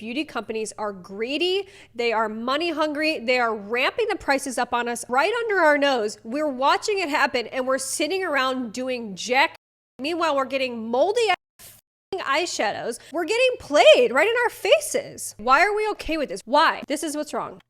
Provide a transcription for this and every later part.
Beauty companies are greedy, they are money hungry, they are ramping the prices up on us right under our nose. We're watching it happen and we're sitting around doing jack. Meanwhile, we're getting moldy eyeshadows. We're getting played right in our faces. Why are we okay with this? Why? This is what's wrong.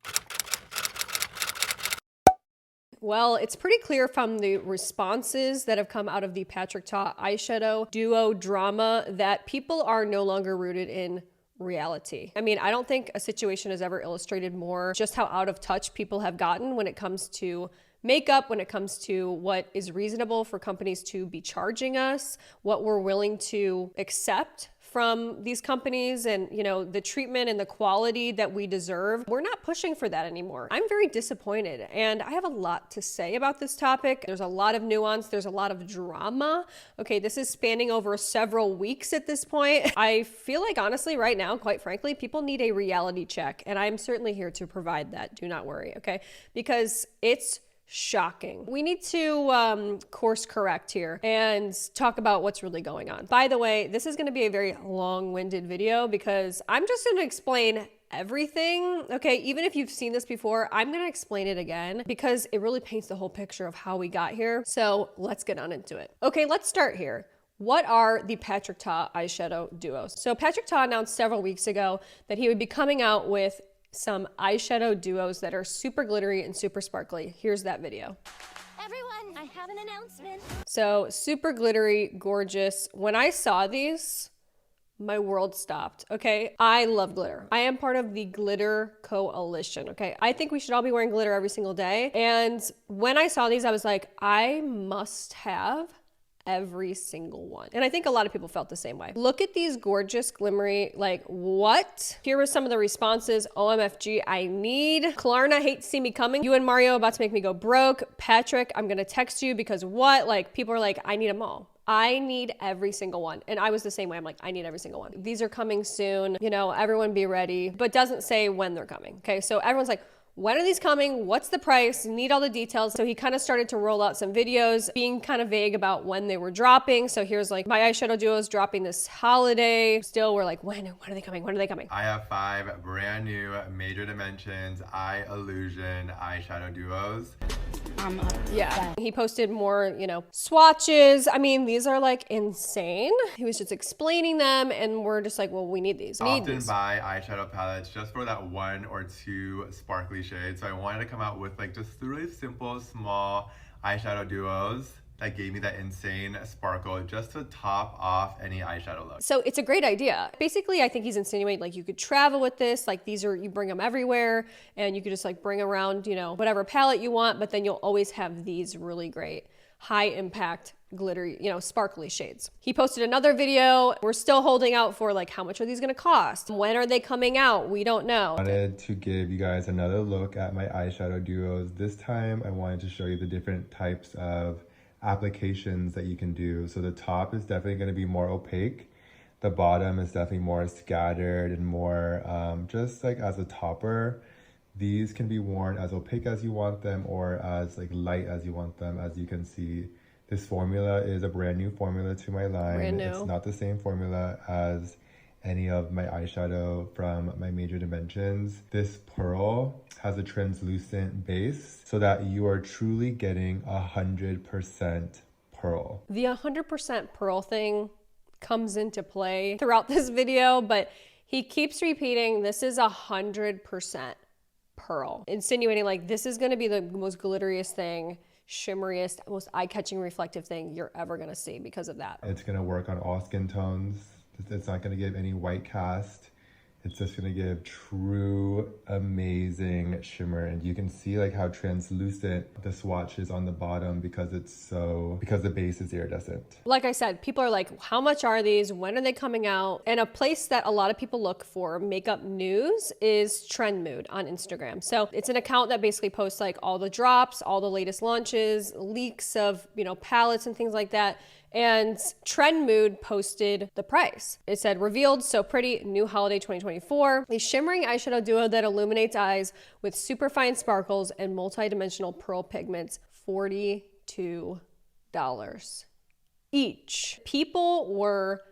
Well, it's pretty clear from the responses that have come out of the Patrick Ta eyeshadow duo drama that people are no longer rooted in reality. I mean, I don't think a situation has ever illustrated more just how out of touch people have gotten when it comes to makeup, when it comes to what is reasonable for companies to be charging us, what we're willing to accept from these companies, and you know, the treatment and the quality that we deserve. We're not pushing for that anymore. I'm very disappointed, and I have a lot to say about this topic. There's a lot of nuance, there's a lot of drama. Okay, this is spanning over several weeks at this point. I feel like honestly right now, quite frankly, people need a reality check, and I'm certainly here to provide that. Do not worry, okay? Because it's shocking. We need to course correct here and talk about what's really going on. By the way, this is going to be a very long-winded video because I'm just going to explain everything. Okay, even if you've seen this before, I'm going to explain it again because it really paints the whole picture of how we got here. So let's get on into it. Okay, let's start here. What are the Patrick Ta eyeshadow duos? So Patrick Ta announced several weeks ago that he would be coming out with some eyeshadow duos that are super glittery and super sparkly. Here's that video. Everyone, I have an announcement. So super glittery, gorgeous. When I saw these, my world stopped, okay? I love glitter. I am part of the glitter coalition, okay? I think we should all be wearing glitter every single day. And when I saw these, I was like, I must have every single one. And I think a lot of people felt the same way. Look at these gorgeous, glimmery, like what? Here were some of the responses. OMFG, I need. Klarna, hate to see me coming. You and Mario about to make me go broke. Patrick, I'm gonna text you because what? Like people are like, I need them all. I need every single one. And I was the same way. I'm like, I need every single one. These are coming soon. You know, everyone be ready, but doesn't say when they're coming. Okay, so everyone's like, when are these coming? What's the price? Need all the details. So he kind of started to roll out some videos being kind of vague about when they were dropping. So here's like my eyeshadow duos dropping this holiday. Still, we're like, when are they coming? When are they coming? I have 5 brand new Major Dimensions Eye Illusion eyeshadow duos. Yeah, he posted more, you know, swatches. I mean, these are like insane. He was just explaining them and we're just like, well, we need these. Often buy eyeshadow palettes just for that 1 or 2 sparkly shades. So I wanted to come out with like just really simple, small eyeshadow duos that gave me that insane sparkle just to top off any eyeshadow look. So it's a great idea. Basically, I think he's insinuating like you could travel with this, like these are, you bring them everywhere and you could just like bring around, you know, whatever palette you want, but then you'll always have these really great high impact glittery, you know, sparkly shades. He posted another video. We're still holding out for like, how much are these gonna cost? When are they coming out? We don't know. I wanted to give you guys another look at my eyeshadow duos. This time I wanted to show you the different types of applications that you can do. So the top is definitely going to be more opaque. The bottom is definitely more scattered and more just like as a topper. These can be worn as opaque as you want them or as like light as you want them. As you can see, this formula is a brand new formula to my line. Brand new. It's not the same formula as any of my eyeshadow from my Major Dimensions. This pearl has a translucent base so that you are truly getting 100% pearl. The 100% pearl thing comes into play throughout this video, but he keeps repeating this is 100% pearl, insinuating like this is going to be the most glitteriest thing, shimmeriest, most eye-catching reflective thing you're ever going to see because of that. It's going to work on all skin tones. It's not going to give any white cast. It's just going to give true amazing shimmer, and you can see like how translucent the swatch is on the bottom because the base is iridescent. Like I said, people are like, how much are these? When are they coming out? And a place that a lot of people look for makeup news is Trend Mood on Instagram. So it's an account that basically posts like all the drops, all the latest launches, leaks of, you know, palettes and things like that. And Trend Mood posted the price. It said, revealed, so pretty, new holiday 2024. A shimmering eyeshadow duo that illuminates eyes with super fine sparkles and multi-dimensional pearl pigments, $42 each. People were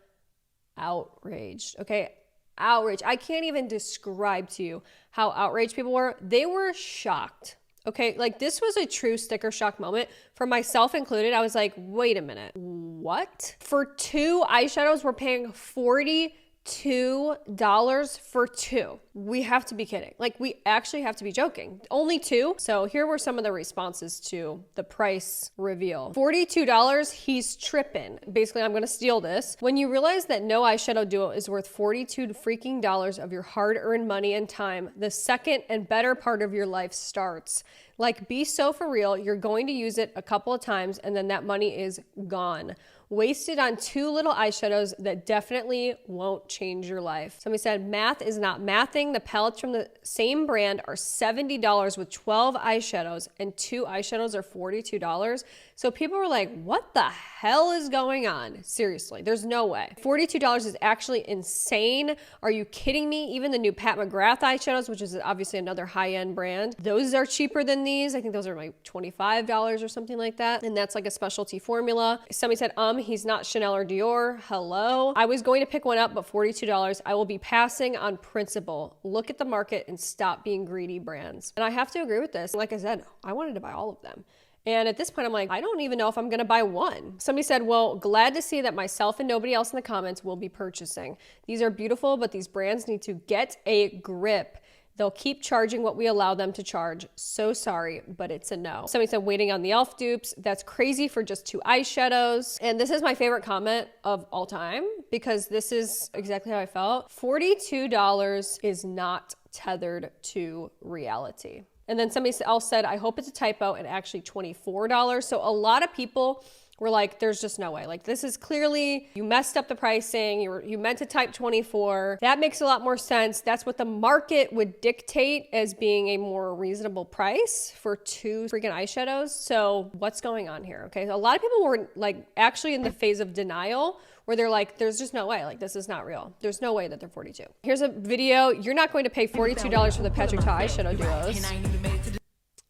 outraged, okay? outraged. I can't even describe to you how outraged people were. They were shocked. Okay, like this was a true sticker shock moment for myself included. I was like, wait a minute, what? For 2 eyeshadows, we're paying $42 for 2. We have to be kidding. Like, we actually have to be joking. Only 2. So here were some of the responses to the price reveal. $42, he's tripping. Basically, I'm gonna steal this. When you realize that no eyeshadow duo is worth $42 freaking dollars of your hard-earned money and time, the second and better part of your life starts. Like, be so for real, you're going to use it a couple of times and then that money is gone. Wasted on 2 little eyeshadows that definitely won't change your life. Somebody said, math is not mathing. The palettes from the same brand are $70 with 12 eyeshadows and 2 eyeshadows are $42. So people were like, what the hell is going on? Seriously, there's no way. $42 is actually insane. Are you kidding me? Even the new Pat McGrath eyeshadows, which is obviously another high-end brand, those are cheaper than these. I think those are like $25 or something like that. And that's like a specialty formula. Somebody said, he's not Chanel or Dior. Hello. I was going to pick one up, but $42. I will be passing on principle. Look at the market and stop being greedy, brands. And I have to agree with this. Like I said, I wanted to buy all of them. And at this point, I'm like, I don't even know if I'm gonna buy one. Somebody said, well, glad to see that myself and nobody else in the comments will be purchasing. These are beautiful, but these brands need to get a grip. They'll keep charging what we allow them to charge. So sorry, but it's a no. Somebody said, waiting on the e.l.f. dupes. That's crazy for just 2 eyeshadows. And this is my favorite comment of all time because this is exactly how I felt. $42 is not tethered to reality. And then somebody else said, I hope it's a typo and actually $24. So a lot of people were like, there's just no way. Like, this is clearly, you messed up the pricing. You meant to type 24. That makes a lot more sense. That's what the market would dictate as being a more reasonable price for 2 freaking eyeshadows. So what's going on here? Okay. A lot of people were like actually in the phase of denial where they're like, there's just no way. Like, this is not real. There's no way that they're 42. Here's a video. You're not going to pay $42 for the Patrick Ta eyeshadow duos.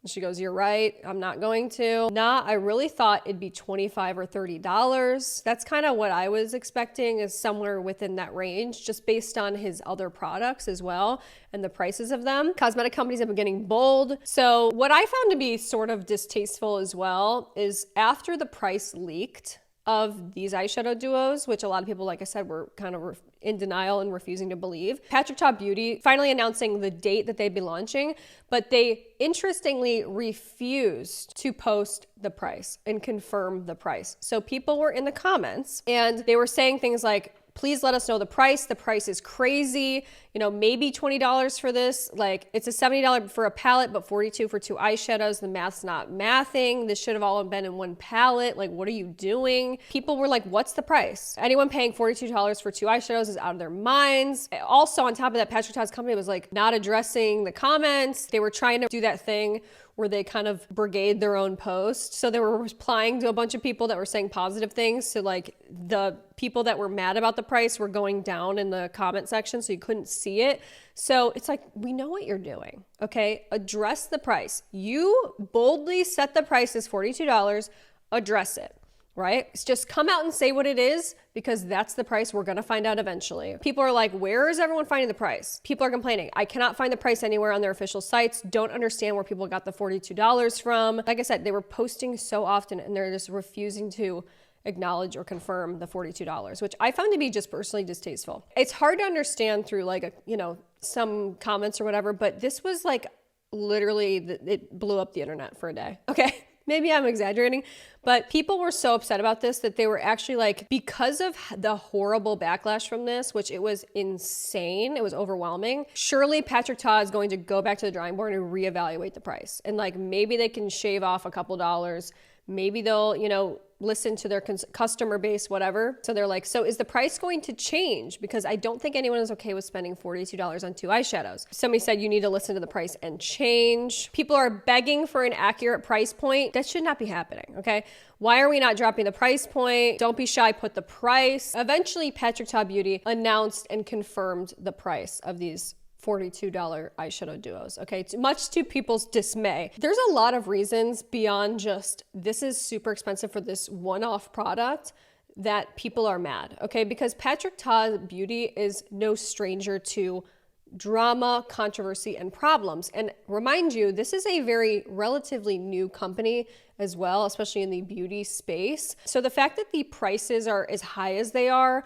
She goes, you're right, I'm not going to. Nah, I really thought it'd be $25 or $30. That's kind of what I was expecting, is somewhere within that range, just based on his other products as well and the prices of them. Cosmetic companies have been getting bold. So what I found to be sort of distasteful as well is after the price leaked of these eyeshadow duos, which a lot of people, like I said, were kind of in denial and refusing to believe. Patrick Ta Beauty finally announcing the date that they'd be launching, but they interestingly refused to post the price and confirm the price. So people were in the comments and they were saying things like, please let us know the price. The price is crazy. You know, maybe $20 for this. Like, it's a $70 for a palette, but $42 for 2 eyeshadows. The math's not mathing. This should have all been in one palette. Like, what are you doing? People were like, what's the price? Anyone paying $42 for 2 eyeshadows is out of their minds. Also, on top of that, Patrick Ta's company was like not addressing the comments. They were trying to do that thing where they kind of brigade their own post. So they were replying to a bunch of people that were saying positive things. So like the people that were mad about the price were going down in the comment section so you couldn't see it. So it's like, we know what you're doing, okay? Address the price. You boldly set the price as $42, address it. Right? It's just come out and say what it is, because that's the price. We're gonna find out eventually. People are like, where is everyone finding the price? People are complaining. I cannot find the price anywhere on their official sites. Don't understand where people got the $42 from. Like I said, they were posting so often and they're just refusing to acknowledge or confirm the $42, which I found to be just personally distasteful. It's hard to understand through like, some comments or whatever, but this was like literally, it blew up the internet for a day. Okay. Maybe I'm exaggerating, but people were so upset about this that they were actually like, because of the horrible backlash from this, which it was insane, it was overwhelming, surely Patrick Ta is going to go back to the drawing board and reevaluate the price. And like, maybe they can shave off a couple dollars. Maybe they'll, listen to their customer base, whatever. So they're like, so is the price going to change? Because I don't think anyone is okay with spending $42 on 2 eyeshadows. Somebody said you need to listen to the price and change. People are begging for an accurate price point. That should not be happening, okay? Why are we not dropping the price point? Don't be shy, put the price. Eventually, Patrick Ta Beauty announced and confirmed the price of these $42 eyeshadow duos, okay? It's much to people's dismay. There's a lot of reasons beyond just, this is super expensive for this one-off product. that people are mad, okay? Because Patrick Ta Beauty is no stranger to drama, controversy, and problems. And remind you, this is a very relatively new company as well, especially in the beauty space. So the fact that the prices are as high as they are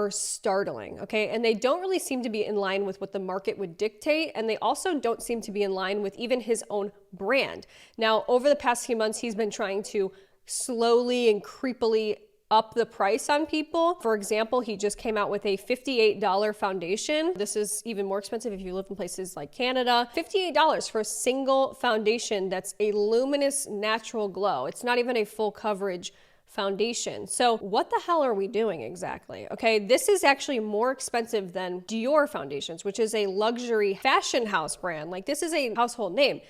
startling, okay? And they don't really seem to be in line with what the market would dictate. And they also don't seem to be in line with even his own brand. Now, over the past few months, he's been trying to slowly and creepily up the price on people. For example, he just came out with a $58 foundation. This is even more expensive if you live in places like Canada. $58 for a single foundation that's a luminous natural glow. It's not even a full coverage foundation. So what the hell are we doing exactly? Okay, this is actually more expensive than Dior foundations, which is a luxury fashion house brand. Like, this is a household name.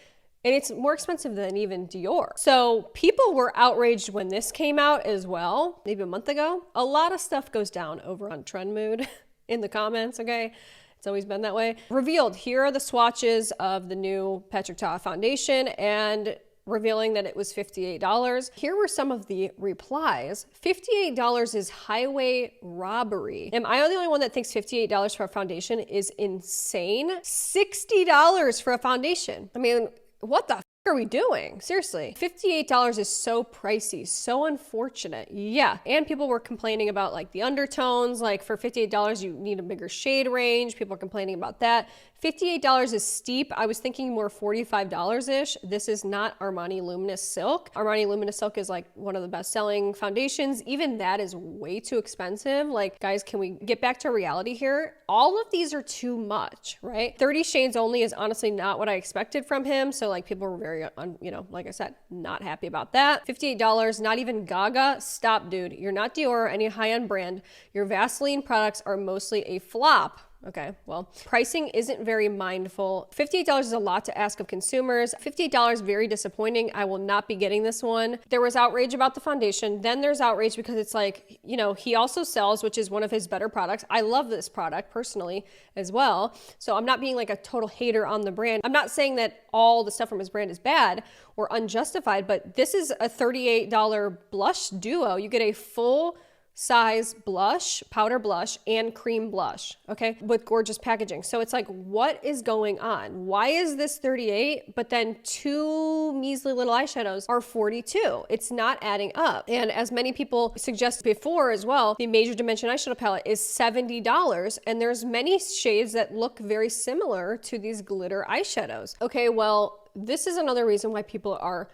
And it's more expensive than even Dior. So people were outraged when this came out as well, maybe a month ago. A lot of stuff goes down over on Trend Mood in the comments, okay? It's always been that way. Revealed, here are the swatches of the new Patrick Ta foundation and revealing that it was $58. Here were some of the replies. $58 is highway robbery. Am I the only one that thinks $58 for a foundation is insane? $60 for a foundation. I mean, what the f are we doing? Seriously, $58 is so pricey, so unfortunate. Yeah, and people were complaining about like the undertones, like for $58 you need a bigger shade range. People are complaining about that. $58 is steep. I was thinking more $45-ish. This is not Armani Luminous Silk. Armani Luminous Silk is like one of the best selling foundations. Even that is way too expensive. Like, guys, can we get back to reality here? All of these are too much, right? 30 shades only is honestly not what I expected from him. So like people were very, like I said, not happy about that. $58, not even Gaga. Stop, dude. You're not Dior or any high-end brand. Your Vaseline products are mostly a flop. Okay, well, pricing isn't very mindful. $58 is a lot to ask of consumers. $58, very disappointing. I will not be getting this one. There was outrage about the foundation. Then there's outrage because it's like, he also sells, which is one of his better products. I love this product personally as well. So I'm not being like a total hater on the brand. I'm not saying that all the stuff from his brand is bad or unjustified, but this is a $38 blush duo. You get a full size blush, powder blush, and cream blush, okay, with gorgeous packaging. So it's like, what is going on? Why is this 38, but then two measly little eyeshadows are 42? It's not adding up. And as many people suggested before as well, the Major Dimension eyeshadow palette is $70, and there's many shades that look very similar to these glitter eyeshadows. Okay, well, this is another reason why people are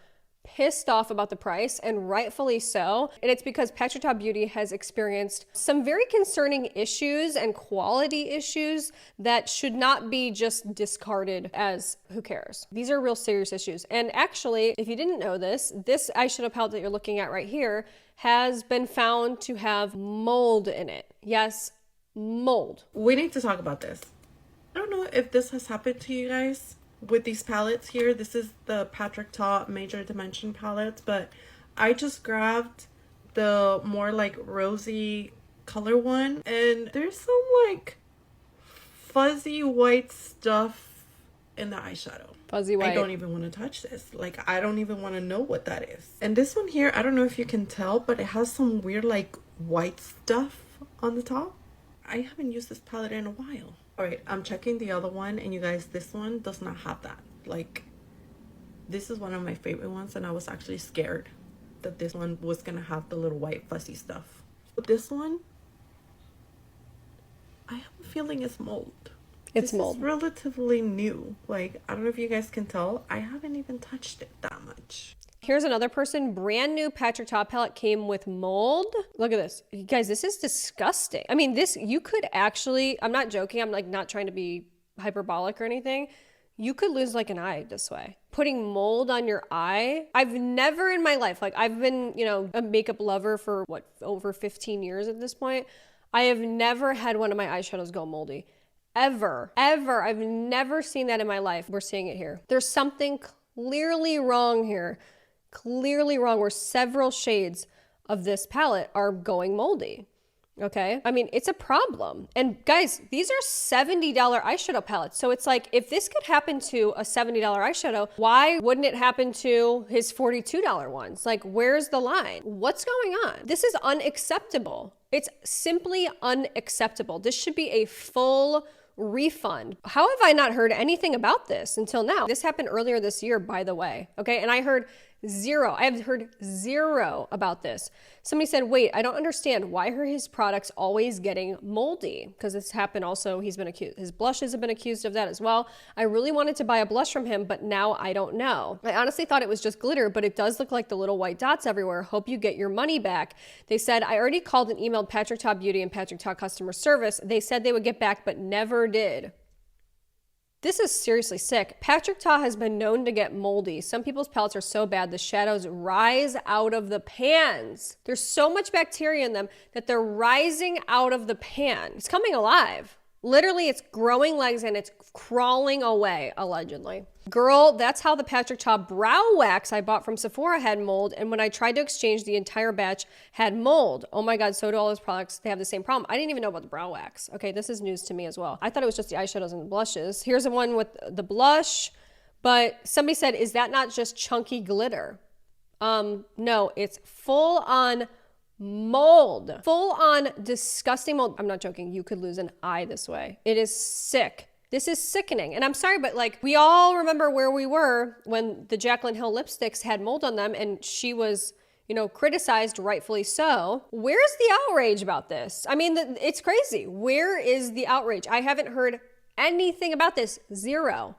pissed off about the price, and rightfully so. And it's because Patrick Ta Beauty has experienced some very concerning issues and quality issues that should not be just discarded as who cares. These are real serious issues. And actually, if you didn't know this eyeshadow palette that you're looking at right here has been found to have mold in it. Yes, mold. We need to talk about this. I don't know if this has happened to you guys with these palettes here. This is the Patrick Ta Major Dimension palette, but I just grabbed the more like rosy color one, and there's some like fuzzy white stuff in the eyeshadow. Fuzzy white. I don't even want to touch this. Like, I don't even want to know what that is. And this one here, I don't know if you can tell, but it has some weird like white stuff on the top. I haven't used this palette in a while. All right, I'm checking the other one, and you guys, this one does not have that. Like, this is one of my favorite ones, and I was actually scared that this one was gonna have the little white fuzzy stuff. But this one, I have a feeling it's mold. It's mold. It's relatively new. Like, I don't know if you guys can tell, I haven't even touched it that much. Here's another person. Brand new Patrick Ta palette came with mold. Look at this. You guys, this is disgusting. I mean, this, you could actually, I'm not joking. I'm like not trying to be hyperbolic or anything. You could lose like an eye this way. Putting mold on your eye. I've never in my life, like I've been, a makeup lover for over 15 years at this point. I have never had one of my eyeshadows go moldy. Ever. I've never seen that in my life. We're seeing it here. There's something clearly wrong here. Clearly wrong, where several shades of this palette are going moldy. Okay. I mean, it's a problem. And guys, these are $70 eyeshadow palettes. So it's like, if this could happen to a $70 eyeshadow, why wouldn't it happen to his $42 ones? Like, where's the line? What's going on? This is unacceptable. It's simply unacceptable. This should be a full refund. How have I not heard anything about this until now? This happened earlier this year, by the way. Okay. And I heard zero. I have heard zero about this. Somebody said, wait, I don't understand. Why are his products always getting moldy? Because this happened also. He's been accused. His blushes have been accused of that as well. I really wanted to buy a blush from him, but now I don't know. I honestly thought it was just glitter, but it does look like the little white dots everywhere. Hope you get your money back. They said, I already called and emailed Patrick Ta Beauty and Patrick Ta customer service. They said they would get back, but never did. This is seriously sick. Patrick Ta has been known to get moldy. Some people's palettes are so bad the shadows rise out of the pans. There's so much bacteria in them that they're rising out of the pan. It's coming alive. Literally, it's growing legs and it's crawling away, allegedly. Girl, that's how the Patrick Ta brow wax I bought from Sephora had mold, and when I tried to exchange, the entire batch had mold. Oh my God, so do all his products. They have the same problem. I didn't even know about the brow wax. Okay, this is news to me as well. I thought it was just the eyeshadows and the blushes. Here's the one with the blush, but somebody said, is that not just chunky glitter? No, it's full on mold. Full on disgusting mold. I'm not joking. You could lose an eye this way. It is sick. This is sickening. And I'm sorry, but like, we all remember where we were when the Jaclyn Hill lipsticks had mold on them and she was, you know, criticized, rightfully so. Where's the outrage about this? I mean, it's crazy. Where is the outrage? I haven't heard anything about this. Zero.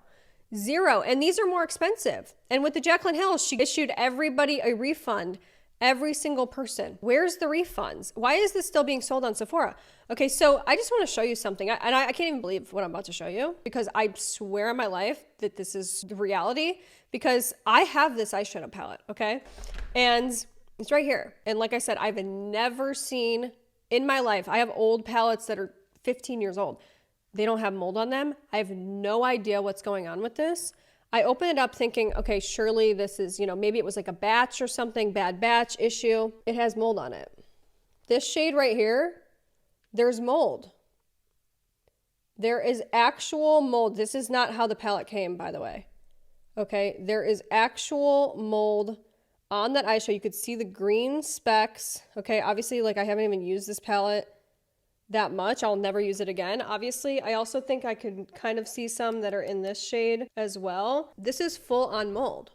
And these are more expensive. And with the Jaclyn Hill, she issued everybody a refund. Every single person. Where's the refunds? Why is this still being sold on Sephora? Okay, so I just want to show you something. I can't even believe what I'm about to show you because I swear on my life that this is the reality because I have this eyeshadow palette, okay? And it's right here. And like I said, I've never seen in my life, I have old palettes that are 15 years old. They don't have mold on them. I have no idea what's going on with this. I opened it up thinking, okay, surely this is, you know, maybe it was like a batch or something, bad batch issue. It has mold on it. This shade right here, there's mold. There is actual mold. This is not how the palette came, by the way. Okay, there is actual mold on that eyeshadow. You could see the green specks. Okay, obviously, like I haven't even used this palette that much. I'll never use it again, obviously. I also think I could kind of see some that are in this shade as well. This is full on mold.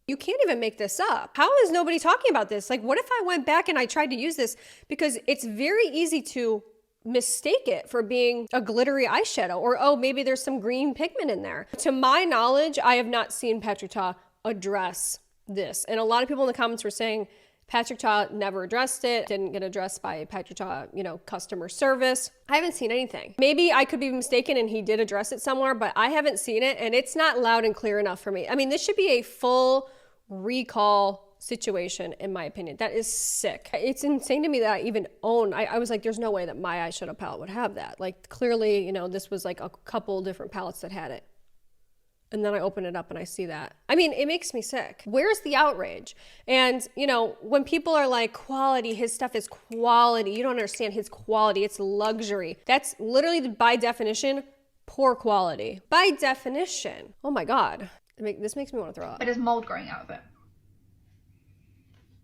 You can't even make this up. How is nobody talking about this? Like, what if I went back and I tried to use this? Because it's very easy to mistake it for being a glittery eyeshadow or, oh, maybe there's some green pigment in there. To my knowledge, I have not seen Patrick Ta address this. And a lot of people in the comments were saying, Patrick Ta never addressed it, didn't get addressed by Patrick Ta, you know, customer service. I haven't seen anything. Maybe I could be mistaken and he did address it somewhere, but I haven't seen it and it's not loud and clear enough for me. I mean, this should be a full recall situation in my opinion. That is sick. It's insane to me that I even own, I was like, there's no way that my eyeshadow palette would have that. Like clearly, you know, this was like a couple different palettes that had it. And then I open it up and I see that. I mean, it makes me sick. Where's the outrage? And, you know, when people are like, quality, his stuff is quality. You don't understand his quality. It's luxury. That's literally, by definition, poor quality. By definition. Oh my God. This makes me want to throw up. But there's mold growing out of it.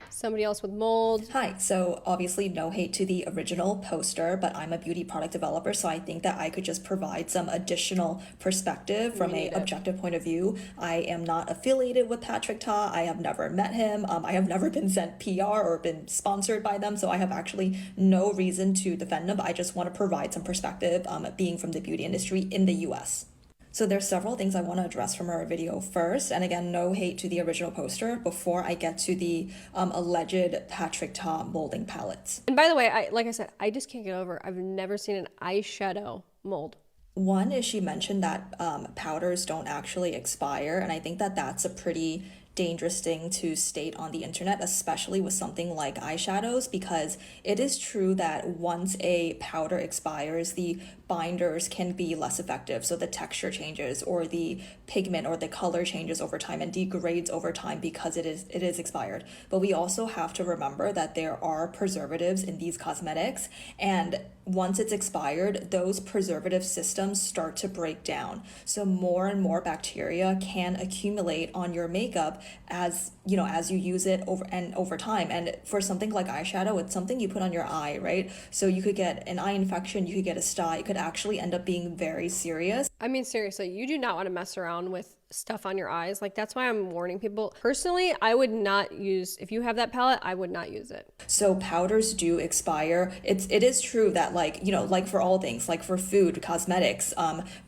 Somebody else with mold. Hi, so obviously no hate to the original poster, but I'm a beauty product developer, so I think that I could just provide some additional perspective from an objective point of view. I am not affiliated with Patrick Ta. I have never met him. I have never been sent PR or been sponsored by them, so I have actually no reason to defend them. I just want to provide some perspective being from the beauty industry in the US. So there's several things I want to address from our video first. And again, no hate to the original poster before I get to the alleged Patrick Ta molding palettes. And by the way, like I said, I just can't get over, I've never seen an eyeshadow mold. One is she mentioned that powders don't actually expire. And I think that that's a pretty dangerous thing to state on the internet, especially with something like eyeshadows, because it is true that once a powder expires, the binders can be less effective. So the texture changes, or the pigment or the color changes over time and degrades over time because it is expired. But we also have to remember that there are preservatives in these cosmetics, and once it's expired, those preservative systems start to break down. So more and more bacteria can accumulate on your makeup as you use it over time. And for something like eyeshadow, it's something you put on your eye, right? So you could get an eye infection, you could get a sty, it could actually end up being very serious. I mean, seriously, you do not want to mess around with stuff on your eyes. Like, that's why I'm warning people. Personally, I would not use, if you have that palette, I would not use it. So powders do expire. It is true that, like, like for all things, like for food, cosmetics,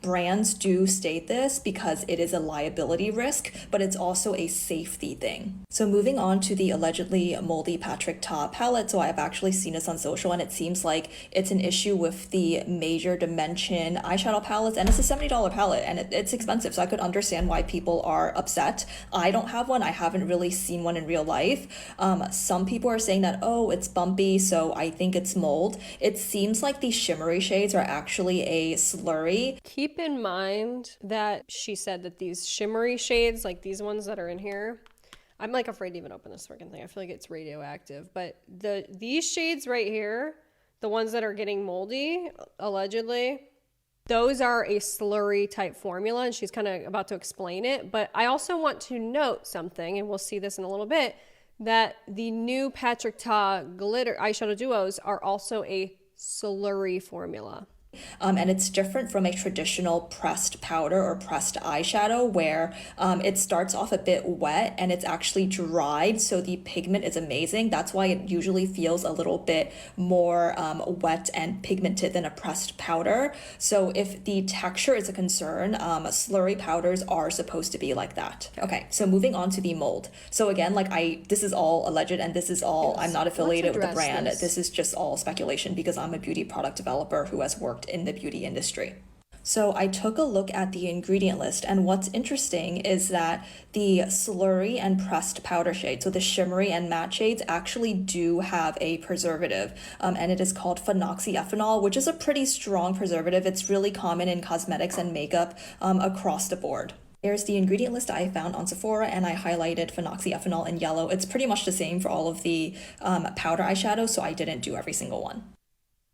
brands do state this because it is a liability risk, but it's also a safety thing. So moving on to the allegedly moldy Patrick Ta palette. So I've actually seen this on social, and it seems like it's an issue with the major dimension eyeshadow palettes, and it's a $70 palette, and it's expensive. So I could understand why people are upset. I don't have one. I haven't really seen one in real life. Some people are saying that, oh, it's bumpy, so I think it's mold. It seems like these shimmery shades are actually a slurry. Keep in mind that she said that these shimmery shades, like these ones that are in here, I'm like afraid to even open this freaking thing. I feel like it's radioactive. But these shades right here, the ones that are getting moldy, allegedly, those are a slurry type formula, and she's kind of about to explain it. But I also want to note something, and we'll see this in a little bit, that the new Patrick Ta glitter eyeshadow duos are also a slurry formula. And it's different from a traditional pressed powder or pressed eyeshadow where it starts off a bit wet and it's actually dried, so the pigment is amazing. That's why it usually feels a little bit more wet and pigmented than a pressed powder. So if the texture is a concern, slurry powders are supposed to be like that. Okay, so moving on to the mold. So again, this is all alleged, and this is all, yes, I'm not affiliated with the brand. This is just all speculation because I'm a beauty product developer who has worked in the beauty industry. So I took a look at the ingredient list, and what's interesting is that the slurry and pressed powder shades, so the shimmery and matte shades, actually do have a preservative, and it is called phenoxyethanol, which is a pretty strong preservative. It's really common in cosmetics and makeup across the board. There's the ingredient list I found on Sephora, and I highlighted phenoxyethanol in yellow. It's pretty much the same for all of the powder eyeshadows, so I didn't do every single one.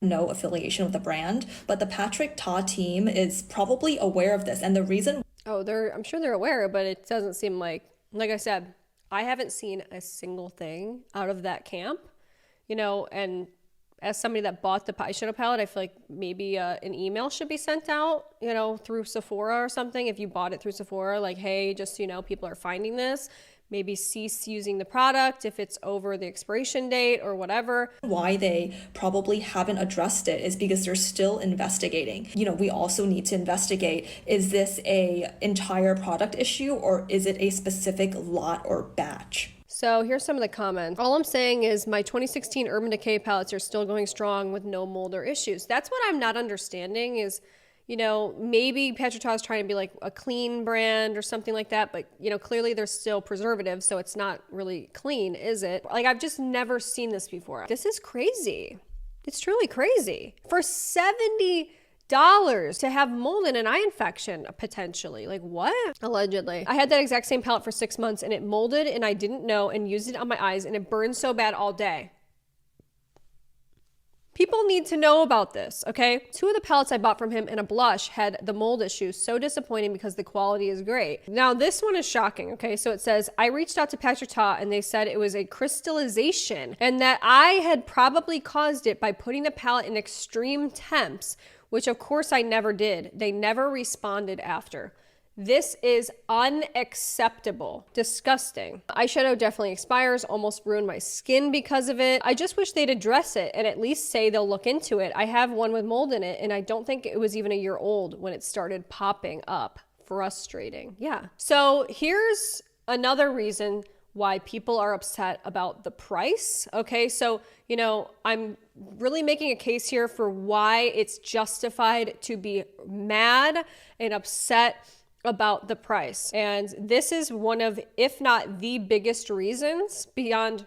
No affiliation with the brand, but the Patrick Ta team is probably aware of this, and the reason I'm sure they're aware, but it doesn't seem like I said, I haven't seen a single thing out of that camp, and as somebody that bought the eyeshadow palette, I feel like maybe an email should be sent out, through Sephora or something. If you bought it through Sephora, like, hey, just so you know, people are finding this. Maybe cease using the product if it's over the expiration date or whatever. Why they probably haven't addressed it is because they're still investigating. We also need to investigate, is this a entire product issue or is it a specific lot or batch? So here's some of the comments. All I'm saying is my 2016 Urban Decay palettes are still going strong with no mold or issues. That's what I'm not understanding is, maybe Patrick Ta is trying to be like a clean brand or something like that, but, clearly there's still preservatives, so it's not really clean, is it? Like, I've just never seen this before. This is crazy. It's truly crazy. For $70 to have mold and an eye infection, potentially. Like, what? Allegedly. I had that exact same palette for 6 months, and it molded, and I didn't know, and used it on my eyes, and it burned so bad all day. People need to know about this, okay? 2 of the palettes I bought from him in a blush had the mold issue. So disappointing because the quality is great. Now, this one is shocking, okay? So it says, I reached out to Patrick Ta and they said it was a crystallization and that I had probably caused it by putting the palette in extreme temps, which of course I never did. They never responded after. This is unacceptable. Disgusting. Eyeshadow definitely expires, almost ruined my skin because of it. I just wish they'd address it and at least say they'll look into it. I have one with mold in it and I don't think it was even a year old when it started popping up. Frustrating. Yeah. So here's another reason why people are upset about the price. Okay, so, I'm really making a case here for why it's justified to be mad and upset about the price. And this is one of, if not the biggest reasons beyond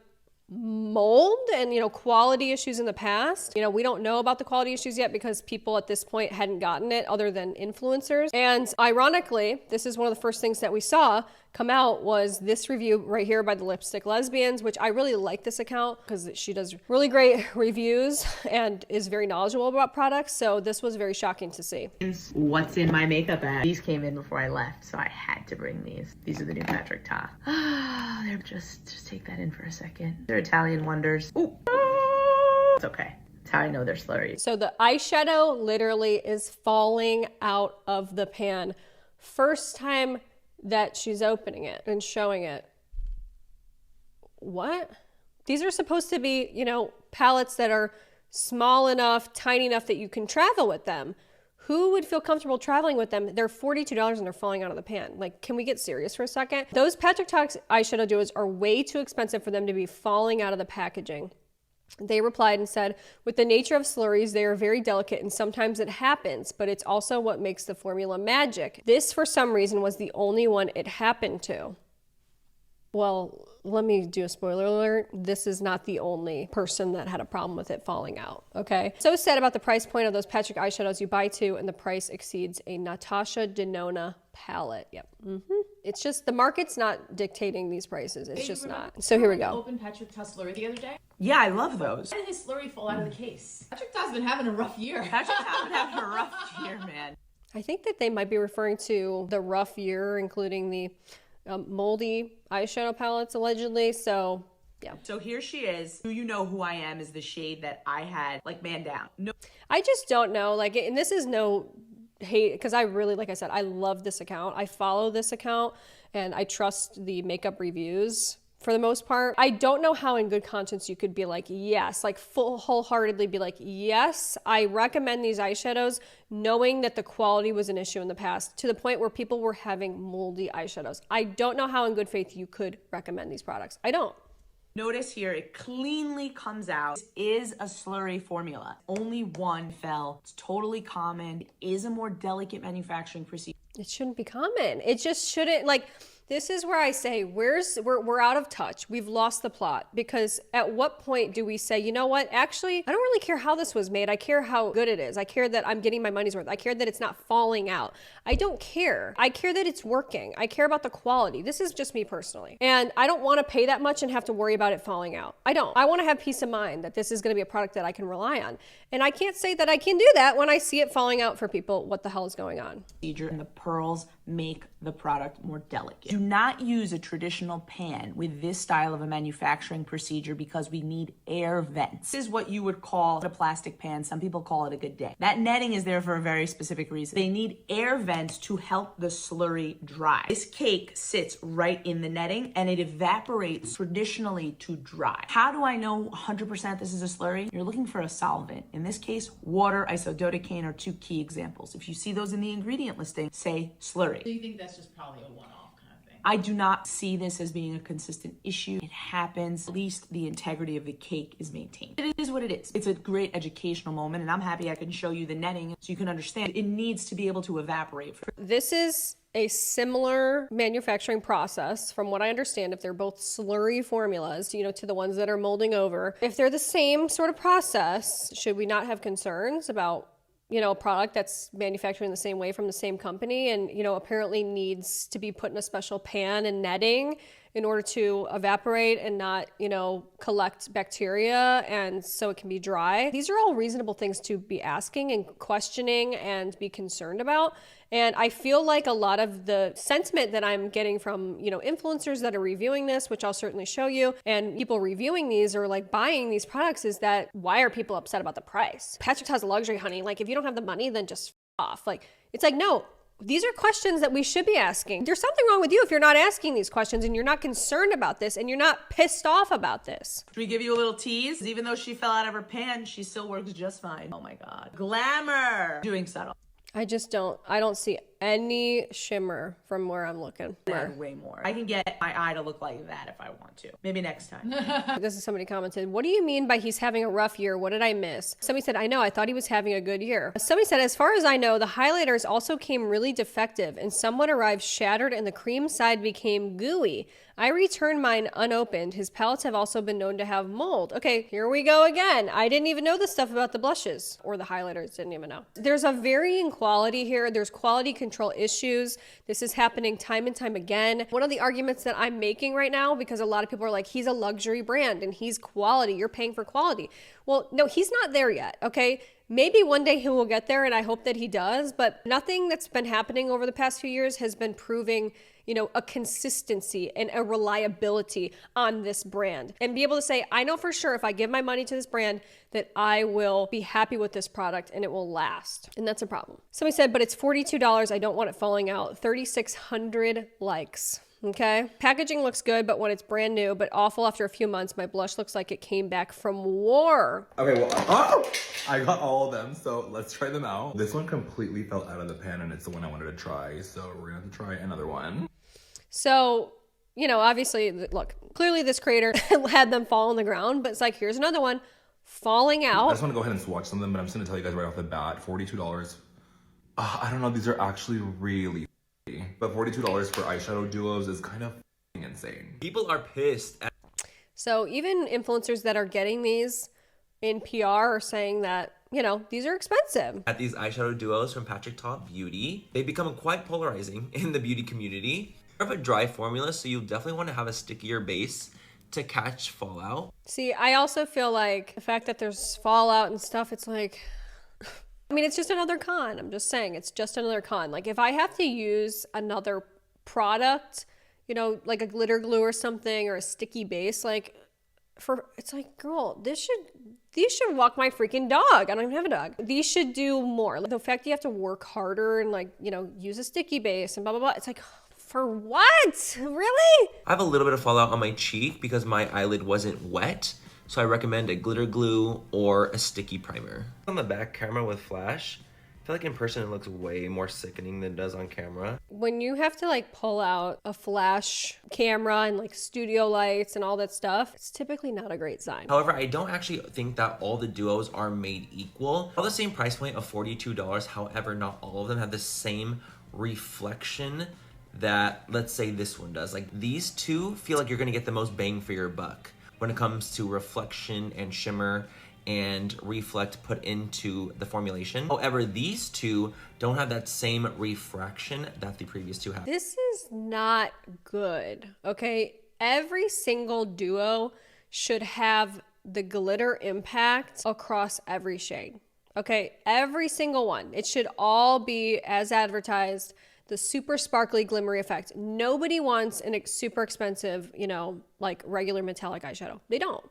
mold and, quality issues in the past. We don't know about the quality issues yet because people at this point hadn't gotten it other than influencers. And ironically, this is one of the first things that we saw come out was this review right here by the Lipstick Lesbians, which I really like this account because she does really great reviews and is very knowledgeable about products. So this was very shocking to see. What's in my makeup bag? These came in before I left, so I had to bring these. These are the new Patrick Ta. They're just take that in for a second. They're Italian wonders. Ooh. It's okay. That's how I know they're slurry. So the eyeshadow literally is falling out of the pan. First time that she's opening it and showing it. What? These are supposed to be, palettes that are small enough, tiny enough that you can travel with them. Who would feel comfortable traveling with them? They're $42 and they're falling out of the pan. Like, can we get serious for a second? Those Patrick Ta eyeshadow duos are way too expensive for them to be falling out of the packaging. They replied and said, with the nature of slurries, they are very delicate and sometimes it happens, but it's also what makes the formula magic. This, for some reason, was the only one it happened to. Well, let me do a spoiler alert. This is not the only person that had a problem with it falling out, okay? So sad about the price point of those Patrick eyeshadows. You buy two and the price exceeds a Natasha Denona palette. Yep. It's just the market's not dictating these prices. It's just not. So here we go. Open Patrick Ta slurry the other day. Yeah, I love those. Why did his slurry fall out of the case? Patrick Ta's been having a rough year. Patrick Ta's been having a rough year, man. I think that they might be referring to the rough year, including the moldy eyeshadow palettes, allegedly. So, yeah. So here she is. Do you know who I am is the shade that I had, man down. No. I just don't know. And this is no hate, because I really, like I said, I love this account. I follow this account, and I trust the makeup reviews for the most part. I don't know how in good conscience you could be like, yes, wholeheartedly be like, yes, I recommend these eyeshadows, knowing that the quality was an issue in the past to the point where people were having moldy eyeshadows. I don't know how in good faith you could recommend these products. I don't. Notice here, it cleanly comes out. This is a slurry formula. Only one fell. It's totally common. It is a more delicate manufacturing procedure. It shouldn't be common. It just shouldn't, this is where I say, we're out of touch. We've lost the plot, because at what point do we say, you know what, actually, I don't really care how this was made. I care how good it is. I care that I'm getting my money's worth. I care that it's not falling out. I don't care. I care that it's working. I care about the quality. This is just me personally. And I don't want to pay that much and have to worry about it falling out. I don't. I want to have peace of mind that this is going to be a product that I can rely on. And I can't say that I can do that when I see it falling out for people. What the hell is going on? And the pearls make the product more delicate. Do not use a traditional pan with this style of a manufacturing procedure because we need air vents. This is what you would call a plastic pan. Some people call it a good day. That netting is there for a very specific reason. They need air vents to help the slurry dry. This cake sits right in the netting and it evaporates traditionally to dry. How do I know 100% this is a slurry? You're looking for a solvent. In this case, water, isododecane are two key examples. If you see those in the ingredient listing, say slurry. Do you think that's just probably a one-off kind of thing? I do not see this as being a consistent issue. It happens. At least the integrity of the cake is maintained. It is what it is. It's a great educational moment, and I'm happy I can show you the netting so you can understand it needs to be able to evaporate. This is a similar manufacturing process, from what I understand, if they're both slurry formulas, to the ones that are molding over. If they're the same sort of process, should we not have concerns about a product that's manufactured in the same way from the same company and, apparently needs to be put in a special pan and netting in order to evaporate and not, collect bacteria, and so it can be dry? These are all reasonable things to be asking and questioning and be concerned about. And I feel like a lot of the sentiment that I'm getting from, influencers that are reviewing this, which I'll certainly show you, and people reviewing these or buying these products, is that why are people upset about the price? Patrick Ta's a luxury, honey. If you don't have the money, then just off. It's no. These are questions that we should be asking. There's something wrong with you if you're not asking these questions and you're not concerned about this and you're not pissed off about this. Should we give you a little tease? Even though she fell out of her pan, she still works just fine. Oh my God. Glamour. Doing subtle. I don't see any shimmer from where I'm looking. Add way more. I can get my eye to look like that if I want to. Maybe next time. This is somebody commented, what do you mean by he's having a rough year? What did I miss? Somebody said, I know, I thought he was having a good year. Somebody said, as far as I know, the highlighters also came really defective and someone arrived shattered and the cream side became gooey. I returned mine unopened. His palettes have also been known to have mold. Okay, here we go again. I didn't even know this stuff about the blushes or the highlighters, didn't even know. There's a varying quality here. There's quality control issues. This is happening time and time again. One of the arguments that I'm making right now, because a lot of people are like, he's a luxury brand and he's quality, you're paying for quality. Well, no, he's not there yet, okay? Maybe one day he will get there and I hope that he does, but nothing that's been happening over the past few years has been proving, you know, a consistency and a reliability on this brand. And be able to say, I know for sure if I give my money to this brand that I will be happy with this product and it will last. And that's a problem. Somebody said, but it's $42. I don't want it falling out. 3,600 likes. Okay. Packaging looks good, but when it's brand new, but awful after a few months, my blush looks like it came back from war. Okay, well, I got all of them, so let's try them out. This one completely fell out of the pan and it's the one I wanted to try, so we're gonna have to try another one. So, you know, obviously, look, clearly this creator had them fall on the ground, but it's like, here's another one falling out. I just want to go ahead and swatch some of them, but I'm just gonna tell you guys right off the bat, $42. I don't know, these are actually really but $42 for eyeshadow duos is kind of insane. People are pissed at So even influencers that are getting these in PR are saying that, you know, these are expensive. At these eyeshadow duos from Patrick Ta Beauty, they become quite polarizing in the beauty community. They're of a dry formula, so you definitely want to have a stickier base to catch fallout. See, I also feel like the fact that there's fallout and stuff, it's like, I mean, it's just another con. I'm just saying, it's just another con. Like if I have to use another product, you know, like a glitter glue or something or a sticky base, like it's like, girl, these should walk my freaking dog. I don't even have a dog. These should do more. Like the fact you have to work harder and like, you know, use a sticky base and blah, blah, blah. It's like, for what? Really? I have a little bit of fallout on my cheek because my eyelid wasn't wet. So I recommend a glitter glue or a sticky primer. On the back camera with flash, I feel like in person it looks way more sickening than it does on camera. When you have to like pull out a flash camera and like studio lights and all that stuff, it's typically not a great sign. However, I don't actually think that all the duos are made equal. All the same price point of $42, however, not all of them have the same reflection that, let's say, this one does. Like these two feel like you're gonna get the most bang for your buck when it comes to reflection and shimmer and reflect put into the formulation. However, these two don't have that same refraction that the previous two have. This is not good, okay? Every single duo should have the glitter impact across every shade, okay? Every single one. It should all be as advertised, the super sparkly glimmery effect. Nobody wants a super expensive, you know, like regular metallic eyeshadow. They don't.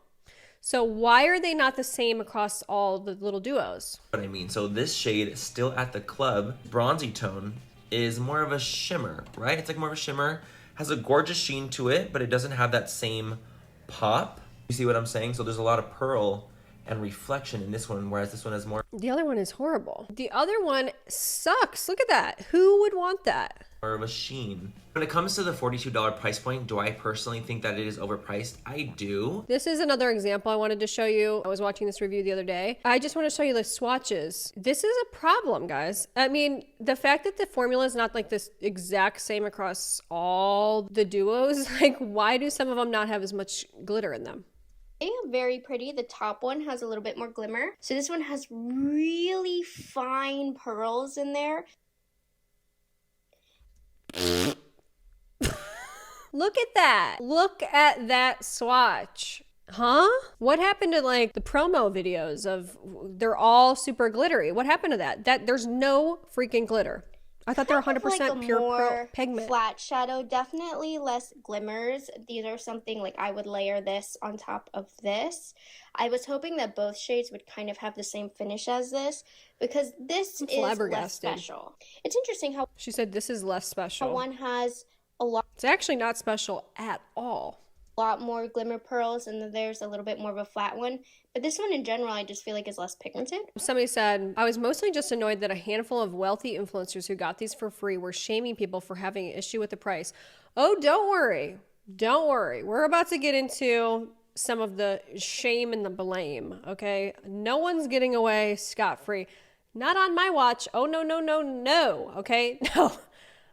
So why are they not the same across all the little duos? What I mean, so this shade, Still at the Club, bronzy tone, is more of a shimmer, right? It's like more of a shimmer, has a gorgeous sheen to it, but it doesn't have that same pop. You see what I'm saying? So there's a lot of pearl and reflection in this one, whereas this one has more. The other one is horrible. The other one sucks. Look at that. Who would want that? More of a sheen. When it comes to the $42 price point, do I personally think that it is overpriced? I do. This is another example I wanted to show you. I was watching this review the other day. I just want to show you the swatches. This is a problem, guys. I mean, the fact that the formula is not like this exact same across all the duos, like why do some of them not have as much glitter in them? They are very pretty. The top one has a little bit more glimmer. So this one has really fine pearls in there. Look at that. Look at that swatch. Huh? What happened to like the promo videos of they're all super glittery? What happened to that? There's no freaking glitter. I thought they're 100% like pure more pigment. Flat shadow, definitely less glimmers. These are something like I would layer this on top of this. I was hoping that both shades would kind of have the same finish as this because this is less special. It's interesting how she said this is less special. one has a lot. It's actually not special at all. a lot more glimmer pearls, and then there's a little bit more of a flat one. But this one in general, I just feel like is less pigmented. Somebody said, I was mostly just annoyed that a handful of wealthy influencers who got these for free were shaming people for having an issue with the price. Oh, don't worry. Don't worry. We're about to get into some of the shame and the blame, okay? No one's getting away scot-free. Not on my watch. Oh, no, no, no, no, okay? No.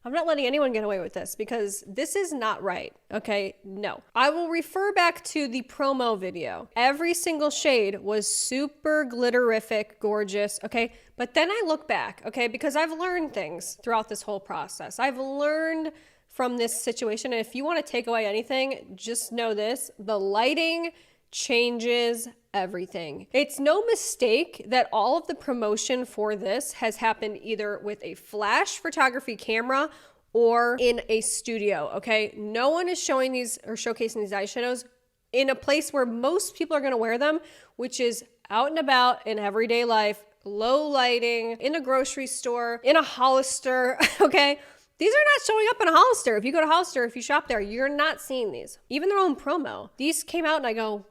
I'm not letting anyone get away with this because this is not right, okay? No. I will refer back to the promo video. Every single shade was super glitterific, gorgeous, okay? But then I look back, okay? Because I've learned things throughout this whole process. I've learned from this situation, and if you want to take away anything, just know this: the lighting changes everything. It's no mistake that all of the promotion for this has happened either with a flash photography camera or in a studio, okay? No one is showing these or showcasing these eyeshadows in a place where most people are gonna wear them, which is out and about in everyday life, low lighting, in a grocery store, in a Hollister, okay? These are not showing up in a Hollister. If you go to Hollister, if you shop there, you're not seeing these. Even their own promo. These came out and I go,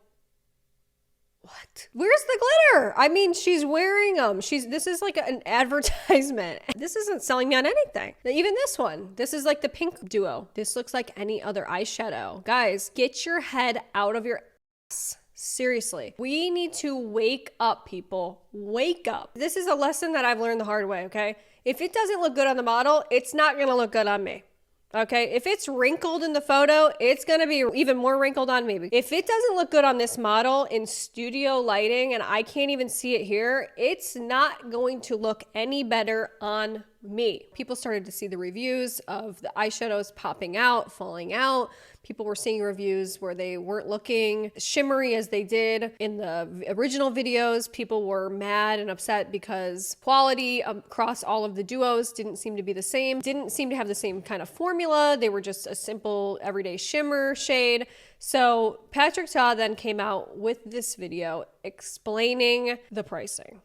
what? Where's the glitter? I mean, she's wearing them. This is like an advertisement. This isn't selling me on anything. Even this one, this is like the pink duo. This looks like any other eyeshadow. Guys, get your head out of your ass. Seriously, we need to wake up, people. Wake up. This is a lesson that I've learned the hard way, okay? If it doesn't look good on the model, it's not gonna look good on me. Okay, if it's wrinkled in the photo, it's gonna be even more wrinkled on me. If it doesn't look good on this model in studio lighting and I can't even see it here, it's not going to look any better on me. People started to see the reviews of the eyeshadows popping out, falling out. People were seeing reviews where they weren't looking shimmery as they did in the original videos. People were mad and upset because quality across all of the duos didn't seem to be the same, didn't seem to have the same kind of formula. They were just a simple everyday shimmer shade. So Patrick Ta then came out with this video explaining the pricing.